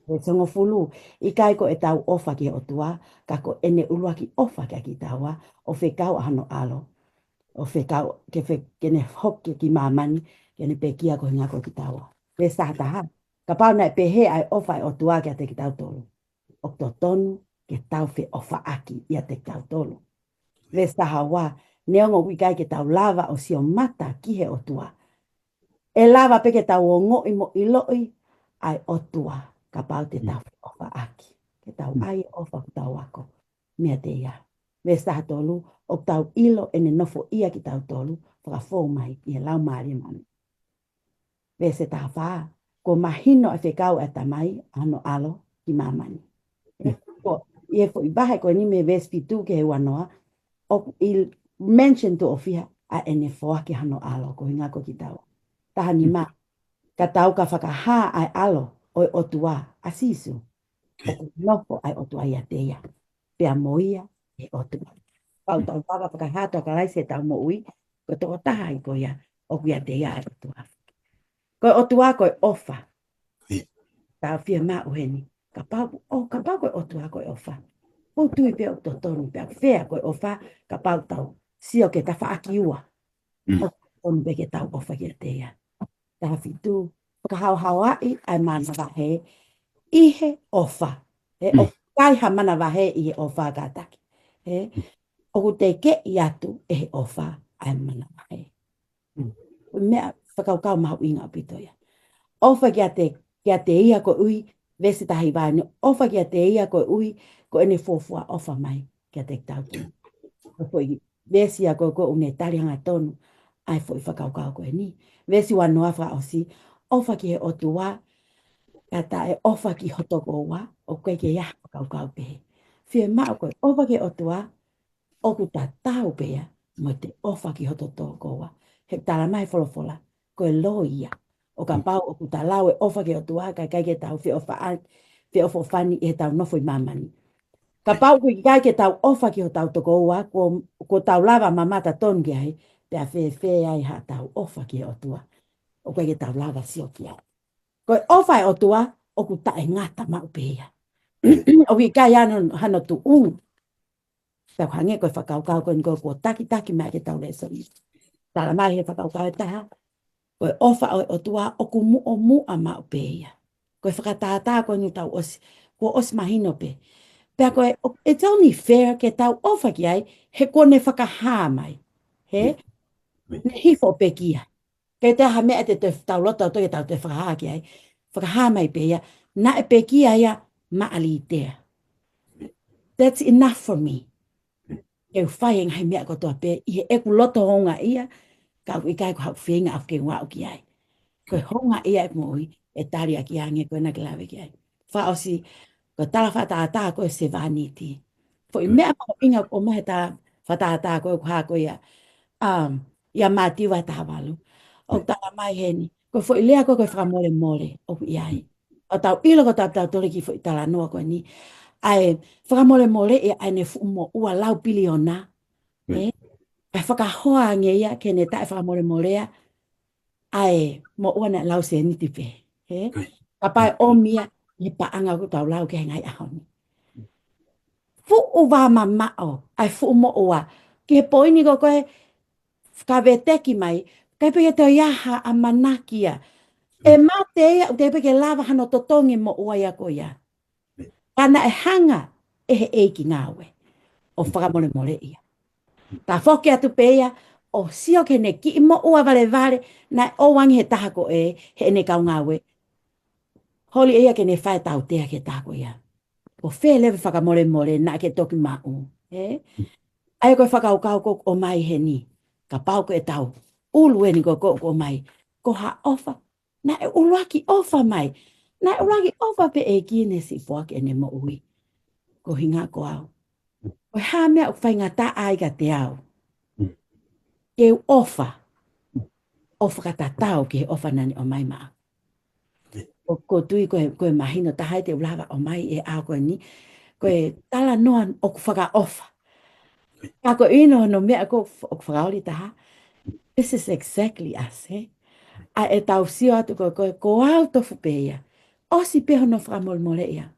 E songo fulu, ikai ko e tau ofa ki he otua, ka ko ene ulua ki ofa ki taua, o whekau a hono alo, o whekau, ke ne hoki ki mamani, ke ne pekia ko hinga ko ki taua. Pe sahataha. Ka pau nai pehe ai ofa e otua ki a te ki tau tolu. O to tonu ke tau whi ofa aki i a te ki tau tolu. Ve sahawa, neongo wikai ke tau lava o sio mata ki he otua. E lava pe ke tau o ngoi mo iloi ai otua. Ka pau te tau whi ofa aki. Ke tau ai ofa ku tau ako. Mea te ia. Ve sahatolu, o tau ilo ene nofo ia ki tau tolu. Whakafo mai i e lau maari manu. Ve se taha ko mahino e whekau e tamai ano alo ki mamani. Ko i e fo i bahe ko ni me vespitu ke he wanoa, o i mention to ofia a ene foa ki hano alo ko hinga ko ki tau. Taha ni ma, ka tau ka whakaha ai alo o otua asisu. O ku nofo ai otua ia teia. Pea moia e otua. Pau tau papa whakaha toa ka laise tau mo ui, ko toko taha i ko ia o ku ia teia ai otua. Koe otua koe ofa. Tā whia mā uheni. Ka pau koe otua koe ofa. O tui peo to tonu peo. Whea koe ofa, ka pau tau. Sio ke ta whaaki ua. O tonu pe ke tau ofa kia teia. Tā whitu. Ka hau hau ai, ai mana wahe. Ihe ofa. O kai ha mana wahe ihe ofa ka taki. O te ke i atu e ofa ai mana wahe. Mea whakaukau mahu inga pitoia. Ofa kia te ia ko ui, vesi tahi vāne. Ofa kia te ia ko ui, ko ene fōfua ofa mai kia te tautu. Vesi a ko une tarihanga tonu, ai fo i whakaukau ko e ni. Vesi wanoa wha osi, ofa ki he otua, kata e ofa ki hotoko wa, o koe ke ia whakaukau pehe. Whie mao koe, ofa ki otua, oku ta tau pea, mo te ofa ki hotoko wa. He tala mai wholofola, koe lo ia. O ka pau o kuta lau e ofa ke o tua, kai ke tau whio ofo whani e tau nofo i mamani. Ka pau kai ke tau ofa ke o tau toko ua, ko tau lava mamata ton ki ai, pia whe ai ha tau ofa ke o tua. o koe ke tau lava si o kia. Koe ofai o tua, o ku tae ngata ma upeia. O ki kai hano tu Pea hange koe whakaukau koe ngo kua taki mai ke tau leso i. Tala mai he whakaukau e taha. Koe ofa o tua o ku mu o mua ma upeia. Koe whakatātā koe ni tau osi. Kua osi mahino pe. Pea koe, it's only fair ke tau ofa ki ai, he kone whakahā mai. He? Ne hifo pe kia. Kei te ha mea te tau lota o toi tau te whakahā ki ai. Whakahā mai pe ia. Na e pe kia ia maali tea. That's enough for me. Keu whai ngai mea kotoa pe. I he eku loto honga ia. Kau i kai ko hau whenga af ke wau ki ai. Koe honga ia e moi. E tari a ki ange koe na ke lawe ki ai. Wha osi. Ko tala whataata koe se vaniti. Fo i mea ko inga o mahe ta whataata koe ko haa koe ia. Ia mātiwa taha walu. O tala mai heni. Koe fo i lea koe whakamole mole. O ku iai. O tau ilo ko tau tole ki fo i tala noa koe ni. Ai whakamole mole e ai ne fu mo ua lau piliona. Ai whakahoa nge ia ke ne tae whakamole molea. Ai mo ua na lau se niti pe. Kapai o mia i paanga ku tau lau ke ngai ahoni. Fu uwa mamao. Ai fu mo ua. Ki he poini ko koe ka veteki mai. Kai peke te iaha a manakia. E mate ia u te peke lava hano totongi mo ua ia ko ia. Ana e hanga e he eiki ngawe. O whakamole mole ia. Ta whoke atu pe ia. O sio ke ne ki mo ua vale. Na o wangi he taha ko e. He ne kau ngawe. Holi ia ke ne whae tau tea ke taha ko ia. O whee lewe whakamole mole na ke toki mau. Ai koe whakaukau ko o mai he ni. Ka pau ko e tau. Ulu e ni ko mai. Ko ha ofa. Na e uluaki ofa mai. Na e uluaki ofa pe e kine si fuak e ne mo ui. Ko hinga ko au. Ko ha mea u whainga ta ai ka te au. Ke ofa. Ofa ka tatau ke ofa nani o mai maa. Ko tui koe mahino tahai te ulawa o mai e au koe ni. Koe tala noa o ku whaka ofa. Ka ko ino no mea ko whakaoli taha. This is exactly us, he? A e tau sio atu ko au tofu pe ia. Osi peho no whakamol mole ia.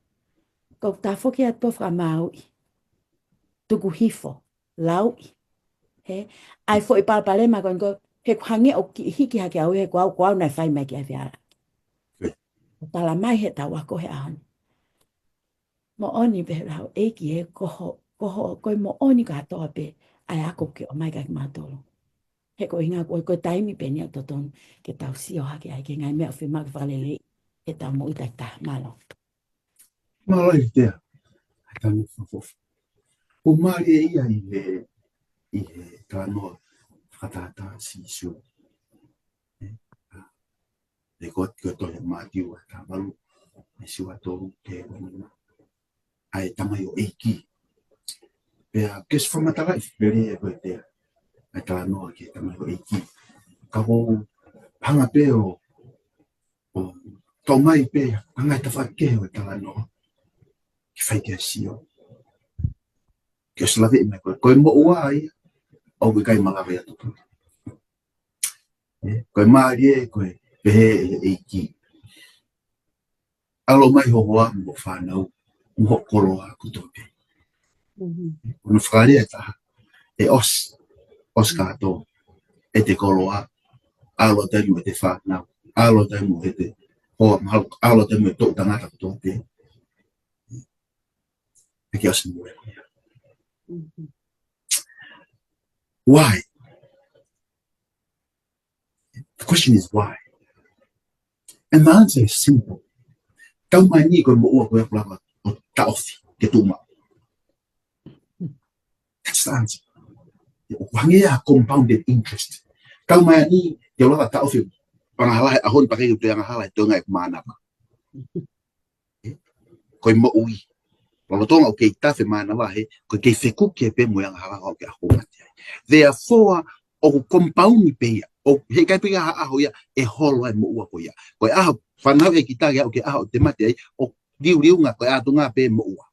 Ko ta whoki atu po whakamau i. Tuku hifo. Lau i. He? Ai fo i palpalema ko he kuhange o hiki hake au he ko au nai whai mai ki a whiara. Tala mai he tau ako he ahoni. Mo oni pe rau eiki e koe mo oni ka hatoa pe ai ako ke o mai ka ki mātolo. He ko inga ko taimi pe ni to ton ke tau sio hake ai ke ngai mea whima ki whalele e tau mo ita ta malo. Malo i te a. Ai tanu whafofu. O mari e ia i he tānoa whakatata si sio. E ko tohe mātiu a tā malu. E siwa tōru te wanina. Ai tamai o eiki. Pea kes whamatara i whipere e koe te a. Ai tā noa ke tamai o eiki. Ka ho hanga pe o tau mai pe hanga i tawhake o e tā noa. Ki whaike a sio. Ki o slawe i mai koe. Koe mo ua ai. Au ke kai malawe atu. Koe maari e koe pehe e eiki. Alo mai ho hoa mo whanau. Mo koroa kutoke. Ono whakare e taha. E os kato. E te koroa. Alo taimu e te whanau. Alo taimu e te hoa mahalo. Alo taimu e tō tangata kutoke. E ki osi mure. Why? The question is why? And the answer is simple. Tau mai ni koe mo ua koe plaka o taofi ke tuma. That's the answer. O hangea compounded interest. Tau mai ni ke laka taofi pangahala ahon pakai ke pangahala to ngai mana pa. Koe mo ui. Lolo tonga o kei tafe mana wahe, koe kei wheku ke pe mo yang hala o ke aho mati ai. Therefore, o compound pe o he kai pe aho ia e holo ai mo ua ko ia. Koe aho whanau e ki tage au ke aho te mate ai, o riunga koe atunga pe mo ua.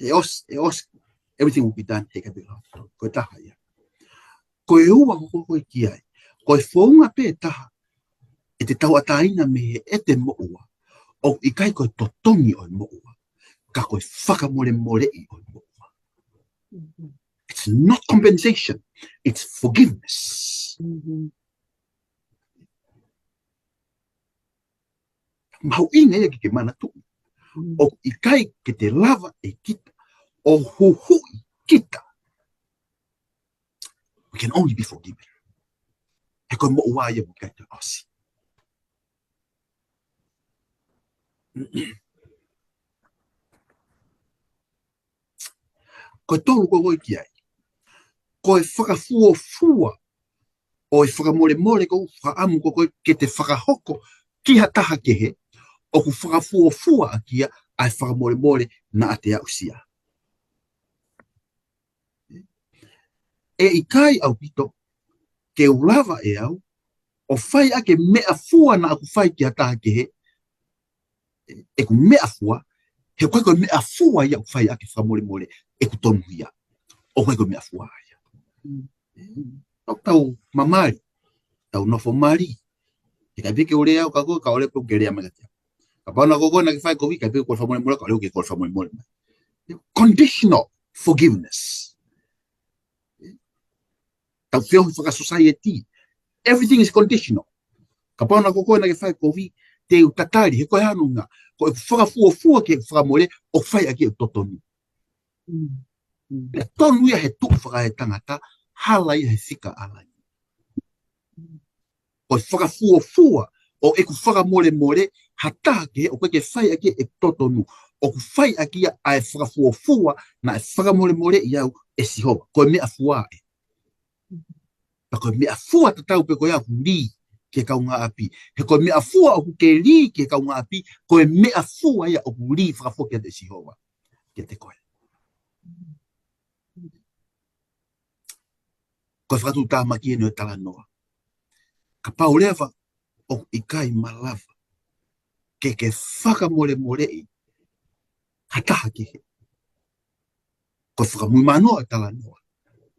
E os, everything will be done, he kai pe aho. Koe taha ia. Koe ua ko koe ki ai, Koe whaunga pē taha, e te tau ataina me he e te moua, o i kai koe totongi o moua, ka koe whakamore more I o moua. It's not compensation, it's forgiveness. Mau inga ia ki ke mana tu. O i kai ke te lava e kita, o huhui kita. We can only be forgiven. He koe moua ia mo kai te osi. Koe tolu koe ki ai. Koe whakafuofua o e whakamore ko whaamu ko koe ke te whakahoko ki hataha ke he o ku whakafuofua a kia ai whakamore na a te ausia. E I kai au pito ke ulawa e au o whai ake mea fua na aku whai ki hataha ke he e ku mea fua he koe koe mea fua ia ku whai ake whakamore e ku tonu ia o koe koe mea fua ia. Tau mamari, tau nofo mari. E kai peke ore au kako ka ore po ke rea magatia. Ka pauna koko na ki whai kovi kai peke ko whamore mora ka leo ke ko whamore mora. Conditional forgiveness. Tau whio whaka society. Everything is conditional. Ka pauna koko na ki whai kovi te utatari he koe hanunga ko e whakafua ke whakamore o whai ake totoni. Tonu ia he tuk whaka he tangata hala ia he whika alai. O whakafuofua o e ku whakamore hata ke o ke whai ake e totonu. O ku whai ake ia ai whakafuofua na e whakamore iau e sihoa. Koe mea fua e. Pa koe mea fua tatau pe koe aku li ke kaunga api. He koe mea fua o ku ke li ke kaunga api. Koe mea fua ia o ku li whakafokia te sihoa. Ke te koe. Koe whakatu tā maki e no e tala noa. Ka pau lewa o I kai malawa. Ke whakamore I. Hataha ke he. Koe whakamui manoa e tala noa.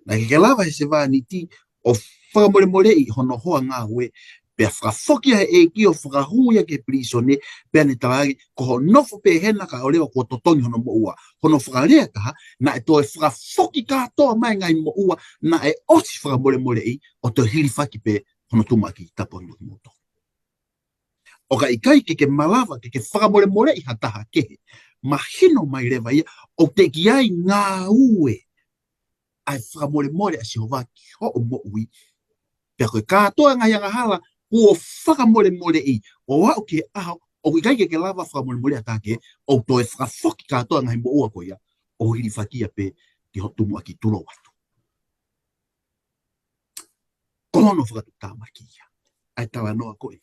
Na ke lava he se vāni ti o whakamore I hono hoa ngā ue. Pea whakafokia he e ki o whakahuia ke prisone. Pea ne talagi ko ho nofo pe hena ka o lewa ko totongi hono mo ua. Hono whakarea taha na e to e whakafoki katoa mai ngai mo ua. Na e osi whakamore I o te hiri whaki pe hono tumaki tapo ino moto. O ka ikai ke malawa ke whakamore I hataha kehe. Mahino mai rewa ia o te ki ai ngā ue. Ai whakamore a sihowa ki ho o mo ui. Pea koe katoa ngai anga hala o whakamore I. O wau ke aho o ikai ke lava whakamore a take o to e whakafoki katoa ngai mo ua koia. O hiri whakia pe ki ho tumu aki tulo watu. Kono whakatu tāmaki ia. Ai tawa noa koe.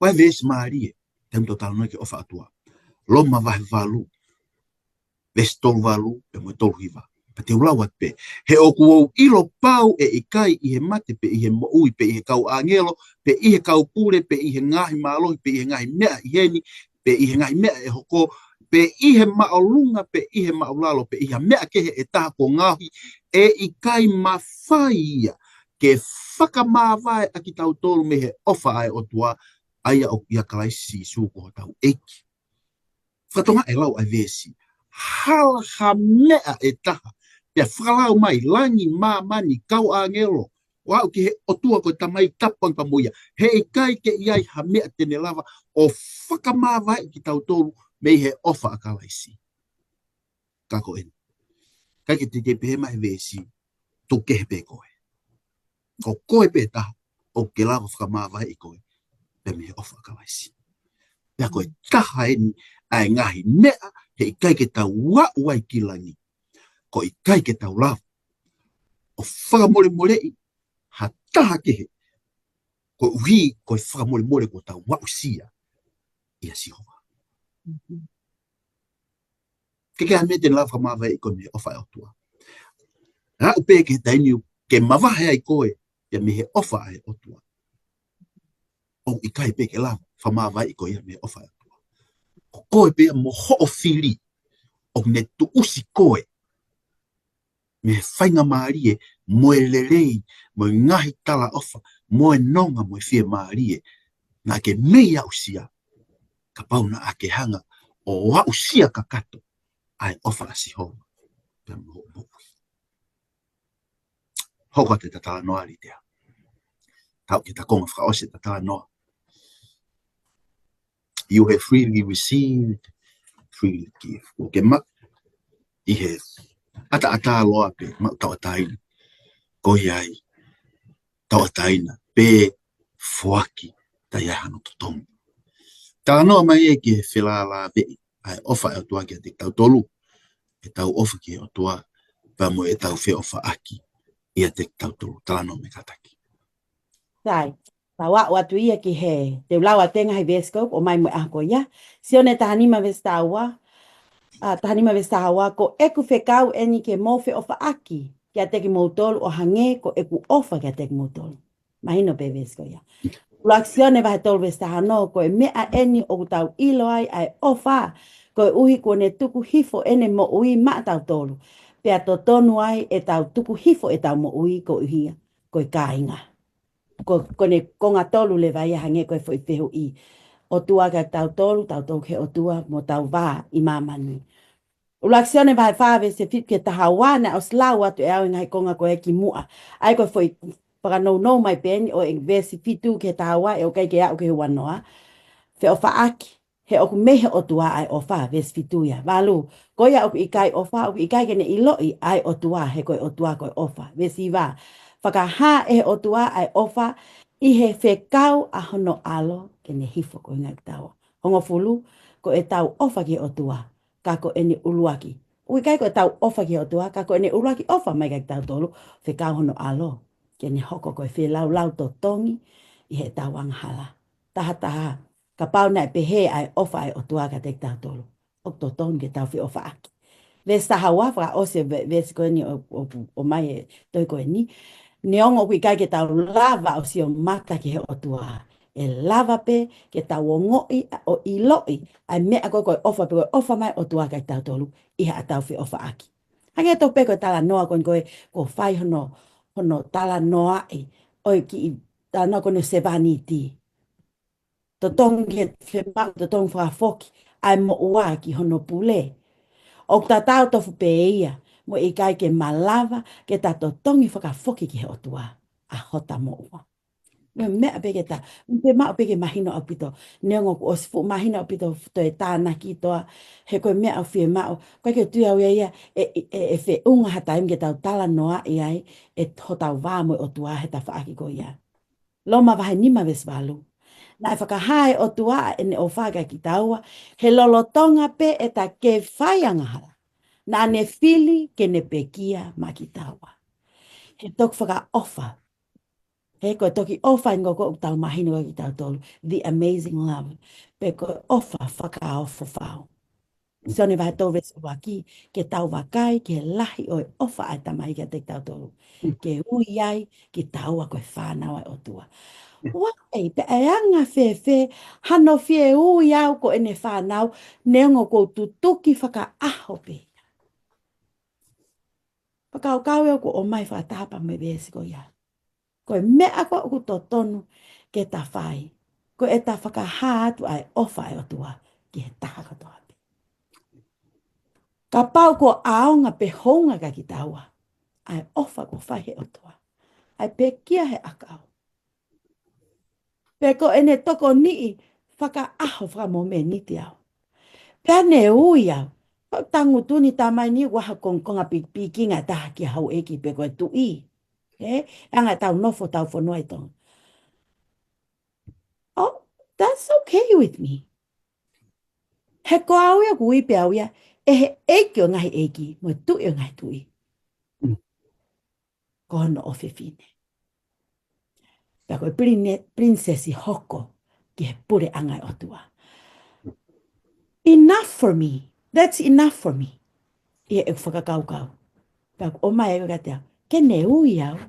Wai ves maarie, tento tala noe ke ofa atua. Loma vahe valu. Ves tolu valu, pe moe tolu hiva. Pa te ulawat pe. He oku au ilo pau e ikai I he mate pe I he moui pe I he kau angelo, pe I he kau pure, pe I he ngahi maalohi, pe I he ngahi mea I heni, pe I he ngahi mea e hoko, pe I he maolunga, pe I he maolalo, pe I he mea kehe e taha ko ngahi, e ikai mawhai ia, ke whakamāwai a ki tau tolu me he ofa ai o tua, aia o ia kalaisi suko tau eiki. Whatonga e lau ai vesi, hala mea e taha, pia whakalau mai, langi mani, kau angelo, wau ki he otua koe tamai tapang pamoia, he e kai ke iai ha mea tene lava, o whakamāwai ki tau tolu, me he ofa a kalaisi. Kako eni. Kai ke te pehe mai vesi, tu kehe pe koe. Ko koe pe taha, o ke lava whakamāwai I koe, pe me he ofa a kalaisi. Pea koe taha eni, ai ngahi mea, he I kai ke tau wau ai ki langi. Ko I kai ke tau lava. O whakamore I, ha taha kehe. Ko uhi, ko I whakamore ko tau wau sia. Ia sihoa. Ke hame tena lava whamawai I koe me ofa e otua. Rā upe ke tainiu, ke mawahe ai koe, ia me he ofa ai otua. O I kai pe ke lava whamawai I koe ia me ofa e otua. Ko koe pe mo ho o whiri, o ne tu usi koe. me whainga maarie, mo e lelei, mo e ngahi tala ofa, mo e nonga mo e fia maarie, na ke mei au sia, ka pauna a ke hanga, o au sia ka kato, ai ofa a si honga. Pea mo mo. Hoko te tatala noa li tea. Tau ke ta konga whaka ose tatala noa. You have freely received, freely give. O ke mak, I have. Ata loa pe, mau tau ataina. Kohi ai, tau ataina, pe, fuaki, tai ahano totongi. Tā noa mai e ke whila la pe, ai ofa e otua ki a te tau tolu, e tau ofa ki o tua, pa mo e tau whi ofa aki, I a te tau tolu, tala no me kataki. Sai, tawa watu ia ki he, te ulawa tenga hei vesko, o mai mo ako ia. Si one tahanima vestawa, tahanima vestawa, ko eku whekau eni ke mofe ofa aki, ki a teki moutolu o hange, ko eku ofa ki a teki moutolu. Mahino pe vesko ia. Ulaksione vahe tolu vestahano, ko e mea eni o tau ilo ai ofa, ko e uhi ko ne tuku hifo ene mo ui ma tau tolu. Pea to tonu ai e tau tuku hifo e tau mo ui ko uhia, ko e kāinga. Ko ne konga tolu le vai hange ko e foi fehu I. O tua ka tau tolu ke o tua mo tau vā I mamani. Ulaksione vai fave se fit ke tahawana o slau atu e au ngai konga ko e ki mua. Ai ko foi para no mai pen o e vesi fitu ke tahawa e o kai ke au ke wanoa. Fe o faaki. He o mehe o tua ai o fa vesi fitu ya. Valu. Ko ia o ikai o fa o ikai ke ne iloi ai o tua he ko o tua ko o fa. Vesi va. Whakaha e o tua ai ofa I he whekau a hono alo ke ne hifo ko ngai tau. Hongo fulu ko e tau ofa ki o tua. Ka ko e ni uluaki. Ui kai ko e tau ofa ki o tua. Ka ko e ni uluaki ofa mai kai tau tolu. Whekau hono alo. Ke ne hoko ko e whelau lau to tongi I he tau anghala. Taha taha. Ka pau nai pehe ai ofa ai o tua ka te tau tolu. O to tongi ke tau whi ofa aki. Ves taha wafra ose ves ko e ni o mai e toi ko e ni. Neongo kui kai ke tau lava o si o mata ki he o tua. E lava pe ke tau o ngoi o iloi. Ai mea koe koe ofa pe koe ofa mai o tua kai tau tolu. Iha a tau fi ofa aki. Hange tau pe koe tala noa koe koe ko whai hono tala noa I. Oi ki tala noa koe se vani ti. To tong ke whemau to tong whakafoki. Ai mo ua ki hono pule. O ta tau tofu pe ia. Mo I kai ke malava ke tato tongi whakafoki ki he o tua. A hota mo ua. Me mea peke ta. Me mao peke mahino au pito. Neongo ku osifu mahino au pito to e tāna ki toa. He koe mea au fie mao. Koe ke tui au ia e whe unga hata im ke tau tala noa I ai. E hotau wā mo o tua he ta whaaki ko ia. Loma vahe nima ves walu. Na e whakahae o tua e ne o whaka ki taua. He lolotonga pe e ta ke whaianga hala. Na ne fili ke ne pekia ma ki taua. He tok whaka ofa. He koe toki ofa ingo ko tau mahino ki tau tolu. The amazing love. Pe koe ofa whaka ofo whao. Sone vai tau resi waki. Ke tau wakai ke lahi oi ofa ai tamai ke te tau tolu. Ke ui ai ki taua koe whanau ai o tua. Wai, pe e anga whewhe, hano whie ui au ko ene whanau, neongo ko tutuki whaka aho pe. Pakau kau ko o mai whatapa me vesi ko ia. Ko e mea ko ku to tonu ke ta whai. Ko e ta whakahātu ai ofa ai o tua ki he taha katoa pe. Ka pau ko aonga pe honga ka ki taua. Ai ofa ko whahe o tua. Ai pe kia he akau. Pe ko ene toko nii whaka aho whaka mo me niti au. Pea ne ui au. Tangu tuni tamai ni waha konga piki ngā taha ki hau eki pe koe tu I. Anga tau nofo tau whanua I tonga. Oh, that's okay with me. He ko au ia ku ipe au ia. E he eki o ngahi eki. Mo tui o ngahi tui. Ko hono ofe fine. Pea koe princesi hoko ki he pure angai o tua. Enough for me. That's enough for me. Ia e whakakaukau. Pea o mai e katea. Ke ne ui au.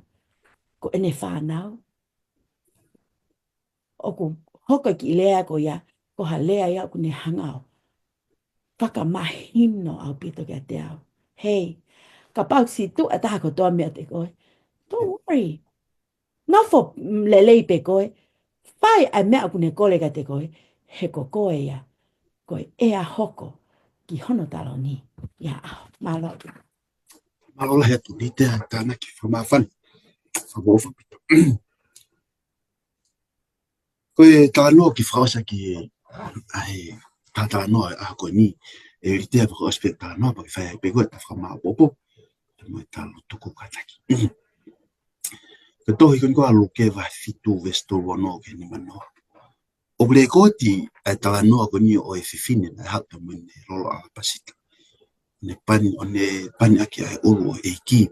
Ko ene whanau. O ku hoka ki lea ko ia. Ko ha lea ia ku ne hangau. Whakamahino au pito kia te au. Hei, ka pau si tu ata ko to me te ko. Don't worry. Not for lele pe ko. Fai a me aku ne kole ka te ko. He ko ko ya. Ko e a hoko ki hono talo ni. Ya, malo. Malo la tu ni te tana ki fa mafan. Fa bo fa. Ko e tano ki frasa ki ai tano a ko ni e te fa aspetta no pa fa pe ko ta fa ma popo. Mo talo tu ko ka taki. Ko to hi ko alu ke va fitu vesto no ke ni mano. O ble ko ti e tano ko ni o e fifine na ha to mun rolo a pasita. Ne pani aki ai uru e ki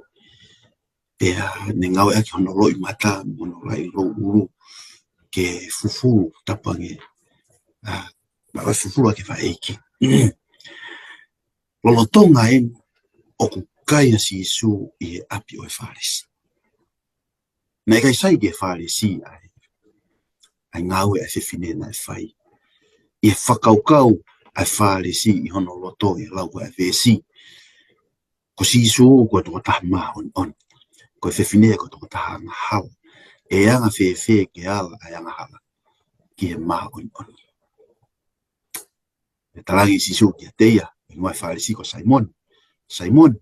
e ne ngau aki hono roi mata mono rai ro uru ke fufuru tapange ba fufuru aki fa eiki lolo tonga en o ku kai si su i api o e faris na kai sai ke faris si ai ngau e se fine na e fai i whakaukau ai faris si i hono loto i lau e vesi ko si su ko to ta ma on ko fe fine ko to ta nga hau e anga fe ke ala ai anga hala ki e ma on e talangi si su ki teia e ngoi farisi ko Simon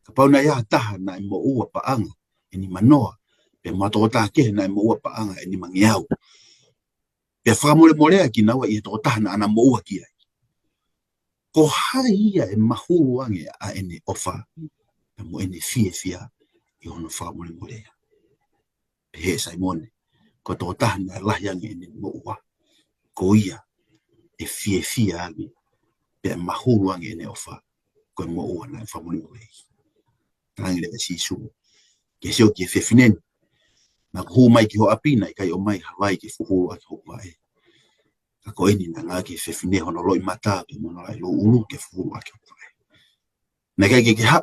ka pauna ia taha na i mo ua pa anga e ni manoa pe mato ta ke na i mo ua pa anga e ni mangiau pe whamore ki nawa i to taha na ana mo ua ki ai ko hai ia e mahuru ange a ene ofa pe mo ene fia i hono whamore he Simon ko to taha na lahi ange ene mo ua ko ia e fia ange pe mahuru ange ene ofa ko mo ua na whamore tangi le si su ke sio ki fefinen na hu mai ki ho apina kai o mai Hawaii ki fu a ko mai ko ini na nga ki fefine hono loi mata pe mono ai lo ulu ke fu a ko mai na kai ki ha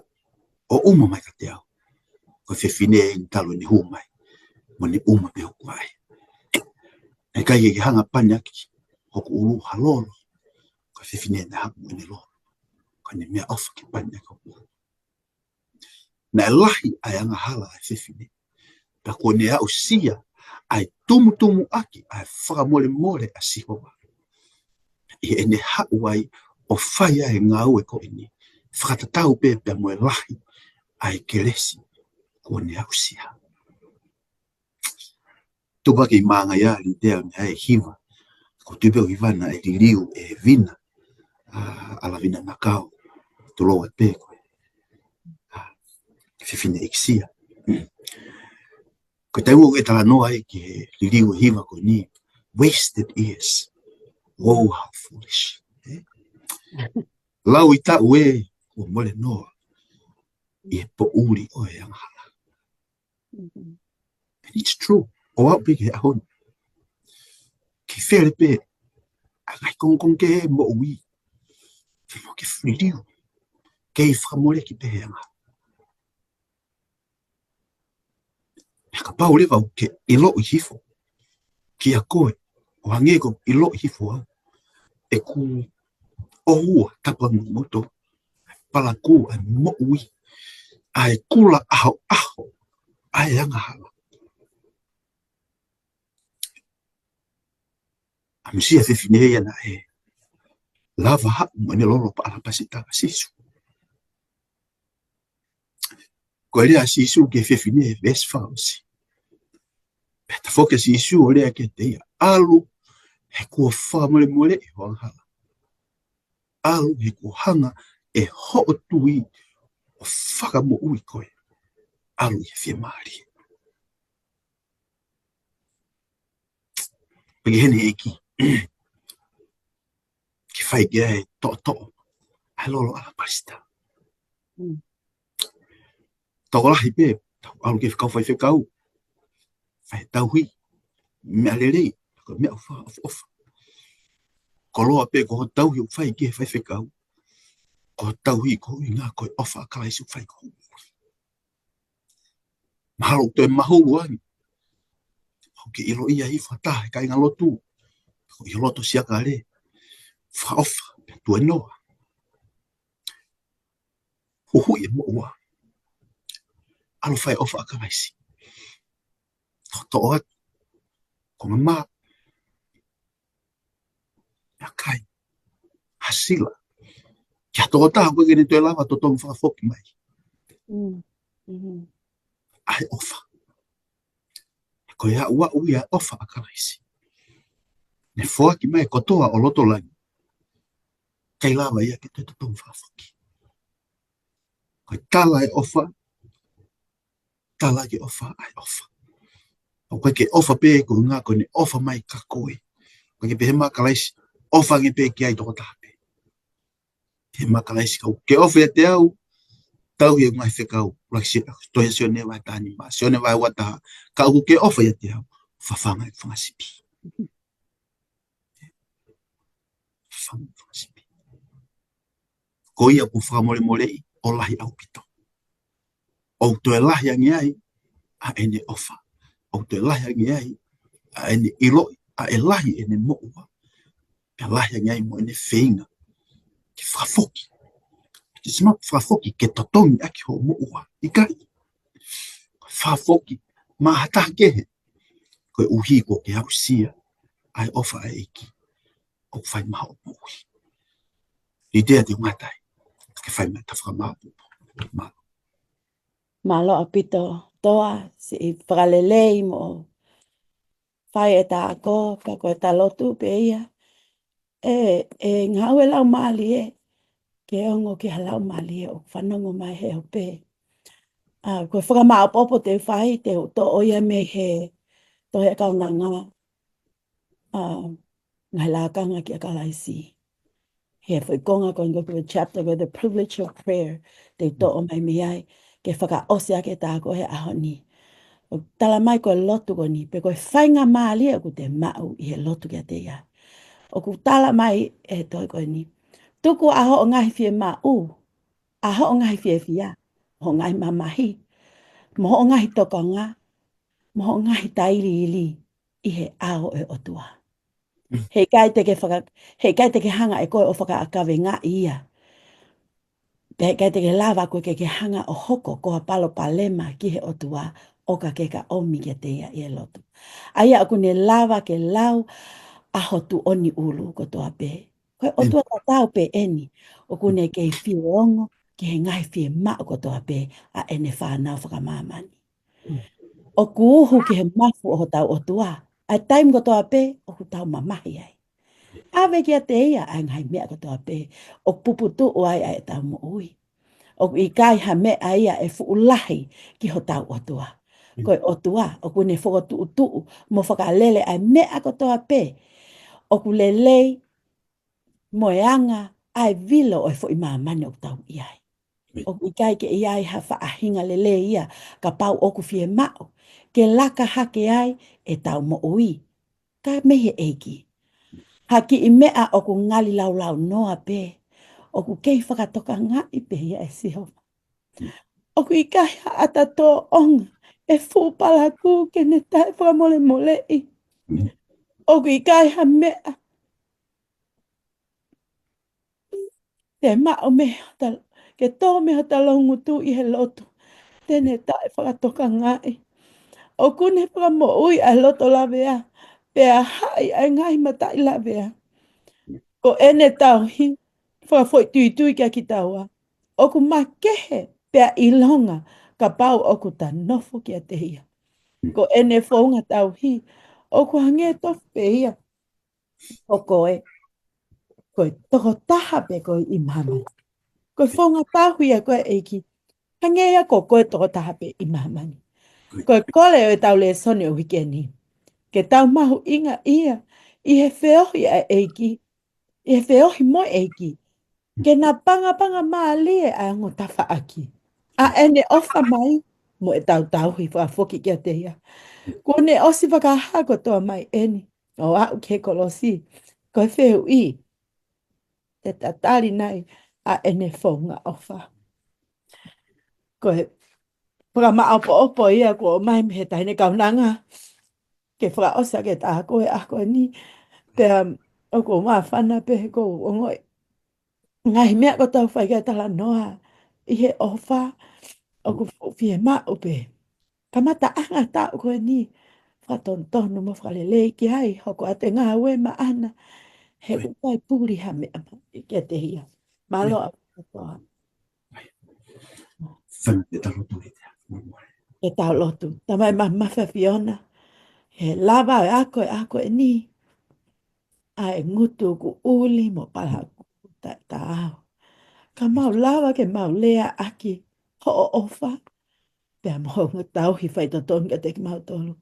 o uma mai ka te au ko fefine in talo ni hu mai mo ni uma pe ko mai na kai ki hanga panya ki ho ko ulu halolo ko fefine na ha mo ni lo ko ni me off ki panya ko na lahi ai anga hala ai fefine ta ko ne au sia ai tumu aki ai whakamole a sihoa i ene hauai o whaia e ngau e ko ini whakatatau pe mo e lahi ai keresi ko ne au sia tupa ki manga ia li te au e hiva ko tupe o hivana e liliu e vina ala vina nakau tulo e pe ko fifine iksia ko tau o e tala noa e ki liliu e hiva ko ni wasted years. Oh, how foolish. Lau i ta ue o mole noa i e po uri o e anghala. And it's true. O au pike a hon. Ki where pe a ngai kong ke mo ui. Ki mo ke whiriu. Ke i whamore ki pe anghala. E ka pau lewa ke ilo i hifo. Ki a koe. O hangeko ilo i hifo au. E ku o ua tapa moto palaku ai mo ui ai kula aho ai anga hala amsia fe fineia na e lava ha mane lolo pa ala pasita sisu ko ele sisu ke fe fine ves fausi peta foka sisu ole ke te alu he ko fa mole e wang hala alu he ko hanga e ho tui o faka mo ui koe alu e fe mari pegi hene eki ki fai ge to ai lolo ala pasita tau lahi pe alu ke kau fai kau fai tau hui me alele ko me of koloa pe ko tau hui fai ke fai kau ko tau hui ko nga ko ofa kai su fai ko mahalo te mahu ani ke ilo ia I fata kai ngalo tu ko ilo to sia kale fa ofa tu no hu e mo wa alo fai ofa akalaisi. To oat, ko ngā kai, hasila. Kia tō taha koe kene tue lava to tongu whakafoki mai. Ai ofa. Ko ia ua uia ofa akalaisi. Ne foa ki mai kotoa o loto langi. Kei lava ia ke tue to tongu whakafoki. Ko tala e ofa, tala ke ofa ai ofa. O koe ke ofa pe ko ngā koe ne ofa mai ka koe. Koe ke pe he makalaisi, ofa nge pe ki ai toko taha pe. He makalaisi kau. Ke ofa ia te au, tau ia ngai whekau. Laki toia sio ne vai tāni ma. Sio ne vai wataha. Kau ke ofa ia te au. Whawhanga i whangasipi. Whawhanga i whangasipi. Ko ia ku whakamore morei o lahi au pito. O to e lahi angi ai, a ene ofa. O to e lahi angi ai, a ene iloi, a e lahi ene moua. Pia lahi angi ai mo ene whainga. Ke whafoki. Ke simapu whafoki ke totongi aki ho moua. Ikai. Whafoki. Ma hataha kehe. Koe uhi ko ke au sia. Ai ofa ai eki. O whai maha o moui. I dea te ngatai. Ke whai mai ta whakamapu. Malo apito toa si whakalelei mo whai e tā ko ka koe tā lotu pe ia. E ngau e lau maali e. Ke ongo ki halau maali e o whanongo mai he o pe. Koe whakamao popo te whai te to oia me he to he kau ngā ngai la kanga ki a kalaisi. He whaikonga ko ngā kua chapter ko the privilege of prayer te to o mai mi ai. Ke whaka osea ke tā ko he aho ni. O tala mai ko lotu ko ni. Pe koe whainga maali e ko te mau i he lotu kia te ia. O ku tala mai e toi ko ni. Tuku aho o ngahi fie mau. Aho o ngahi fie fia. Ho ngahi mamahi. Moho o ngahi tokonga. Moho o ngahi tairi ili. I he aho e otua. Hei kai te ke hanga e koe o whaka akawe ngā ia. Hei kai te ke lava koe ke hanga o hoko koa palo palema ki he otua o ka ke ka omi ke te ia i e lotu. Aia aku ne lava ke lau a hotu oni ulu ko toa pe. Koe otua ta tau pe eni. O kune ke fie ongo ki he ngai fie mao ko toa pe a ene whanau whakamamani. O kuuhu ki he mafu o tau otua. Ai taim ko toa pe o ku tau mamahi ai. Awe kia te ia ai ngai mea ko toa pe. O puputu o ai ai tau mo ui. O i kai ha mea ia e fuulahi ki ho tau otua. Koe otua o kune whakatu utuu mo whakalele ai mea ko toa pe. O ku lelei moeanga ai vilo o e fo i mamani o tau iai. O i kai ke iai ha whaahinga lele ia ka pau oku fie mao. Ke laka hake ai e tau mo ui. Ka mehe eiki. Haki i mea o ku ngali lau lau noa pe. O ku kei whakatoka ngā i pe ia e siho. O ku i kai ha ata tō onga. E fūpala ku ke ne tai whamole mole i. O ku i kai ha mea. Te mao mea. Ke tō mea talongu tu i he lotu. Tene tai whakatoka ngā i. O ku ne whakamo ui a loto la vea. Pea hai ai ngai matai la vea. Ko ene tau hi. Whakafoi tui tui kia ki taua. O ku makehe pea ilonga ka pau o ku ta nofo kia te hia. Ko ene whaunga tau hi. O ku hange tofu pe hia. O koe. Koe toko taha pe koe i mama. Koe whaunga tau hia koe eiki. Hange ia ko koe toko taha pe i mama. Koe kole o tau le sone o wikeni. Ke tau mahu inga ia. I he whiohi a eiki. I he whiohi mo eiki. Ke na panga maali e a ngo tafa aki. A ene ofa mai. Mo e tau tau hi whafoki kia te ia. Ko ne osi whakahako toa mai eni. O au ke kolosi. Koe wheu i. Te tatari nei a ene whaunga ofa. Koe whakama opo opo ia ko mai me he taine kaunanga. Ke whakaosa ke tā koe a koe ni. Pea o ko maa whana pe ko ngoi. Ngai mea ko tau whai kia tala noa. I he ofa. o ku fie ma o pe. Kamata anga ta o koe ni. Whatontonu mo whalele ki ai. Hoko a te ngā we ma ana. He upai pūri ha mea ma. I kia te hia. Malo a katoa. Whana te taro tu i te E tau lotu. Tamai ma mawha Fiona. He lava e ako e ni. A e ngutu ku uli mo pala ku ta au. Ka mau lava ke mau lea aki. Ho o ofa. Pea mo honga tau hi whaita tonu ka te ki mau tolu.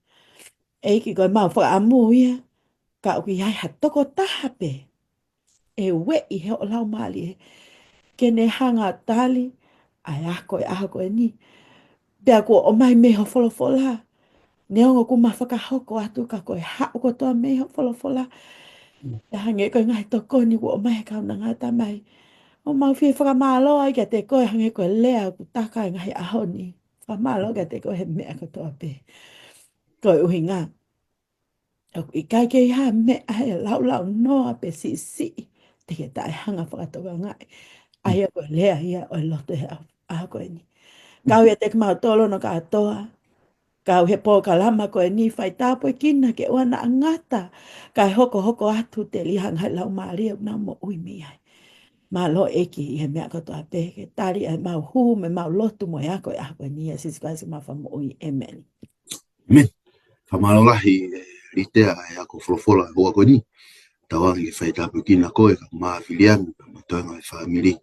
Eiki koe mau whaka amu ia. Ka uki hai ha toko taha pe. E we i he o lau mali e. Kene hanga tali. Ai ako e ni. Pea ko o mai meho folofola. Neongo ku mawhaka hoko atu ka koe hao ko toa meho folofola. E hange koe ngai toko ni ku o mai kau na ngata mai. O mau fie whakamalo ai kia te koe hange koe lea ku taka e ngai aho ni. Whakamalo kia te koe he mea ko toa pe. Koe uhi ngā. I kai kei ha me ai lau noa pe si. Te ke tae hanga whakatoka ngai. Ai a koe lea ia o loto he a koe ni. Kau ia te kamau tolo no ka atoa. Kau he pō kalama koe ni whai tāpoi kina ke wana ngata. Kai hoko atu te lihang hai lau maaria nā mo ui mi ai. Mā lo eki i he mea katoa pe. Ke tari ai mau hu me mau lotu mo ia koe a koe ni. A sisi kai se mawha mo ui amen. Men, whamarolahi ritea e ako wholofola hoa koe ni. Tawangi e whaitapu kina koe ka maa filianu ka matoenga e whamiri.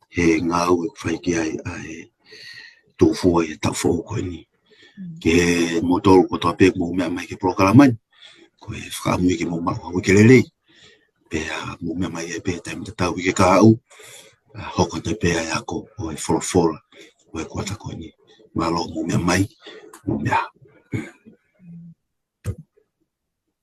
He ngā ue whai ki ai tōfua e tau whau koe ni. Ke motoru ko toa pe mo mea mai ke prokalamai. Ko e whakamui ke mo mau hau ke lelei. Pea mo mea mai e pe taim te tau i ke ka au. Hoko te pea e ako o e wholofola. O e kuata koe ni. Malo mo mea mai. Mo mea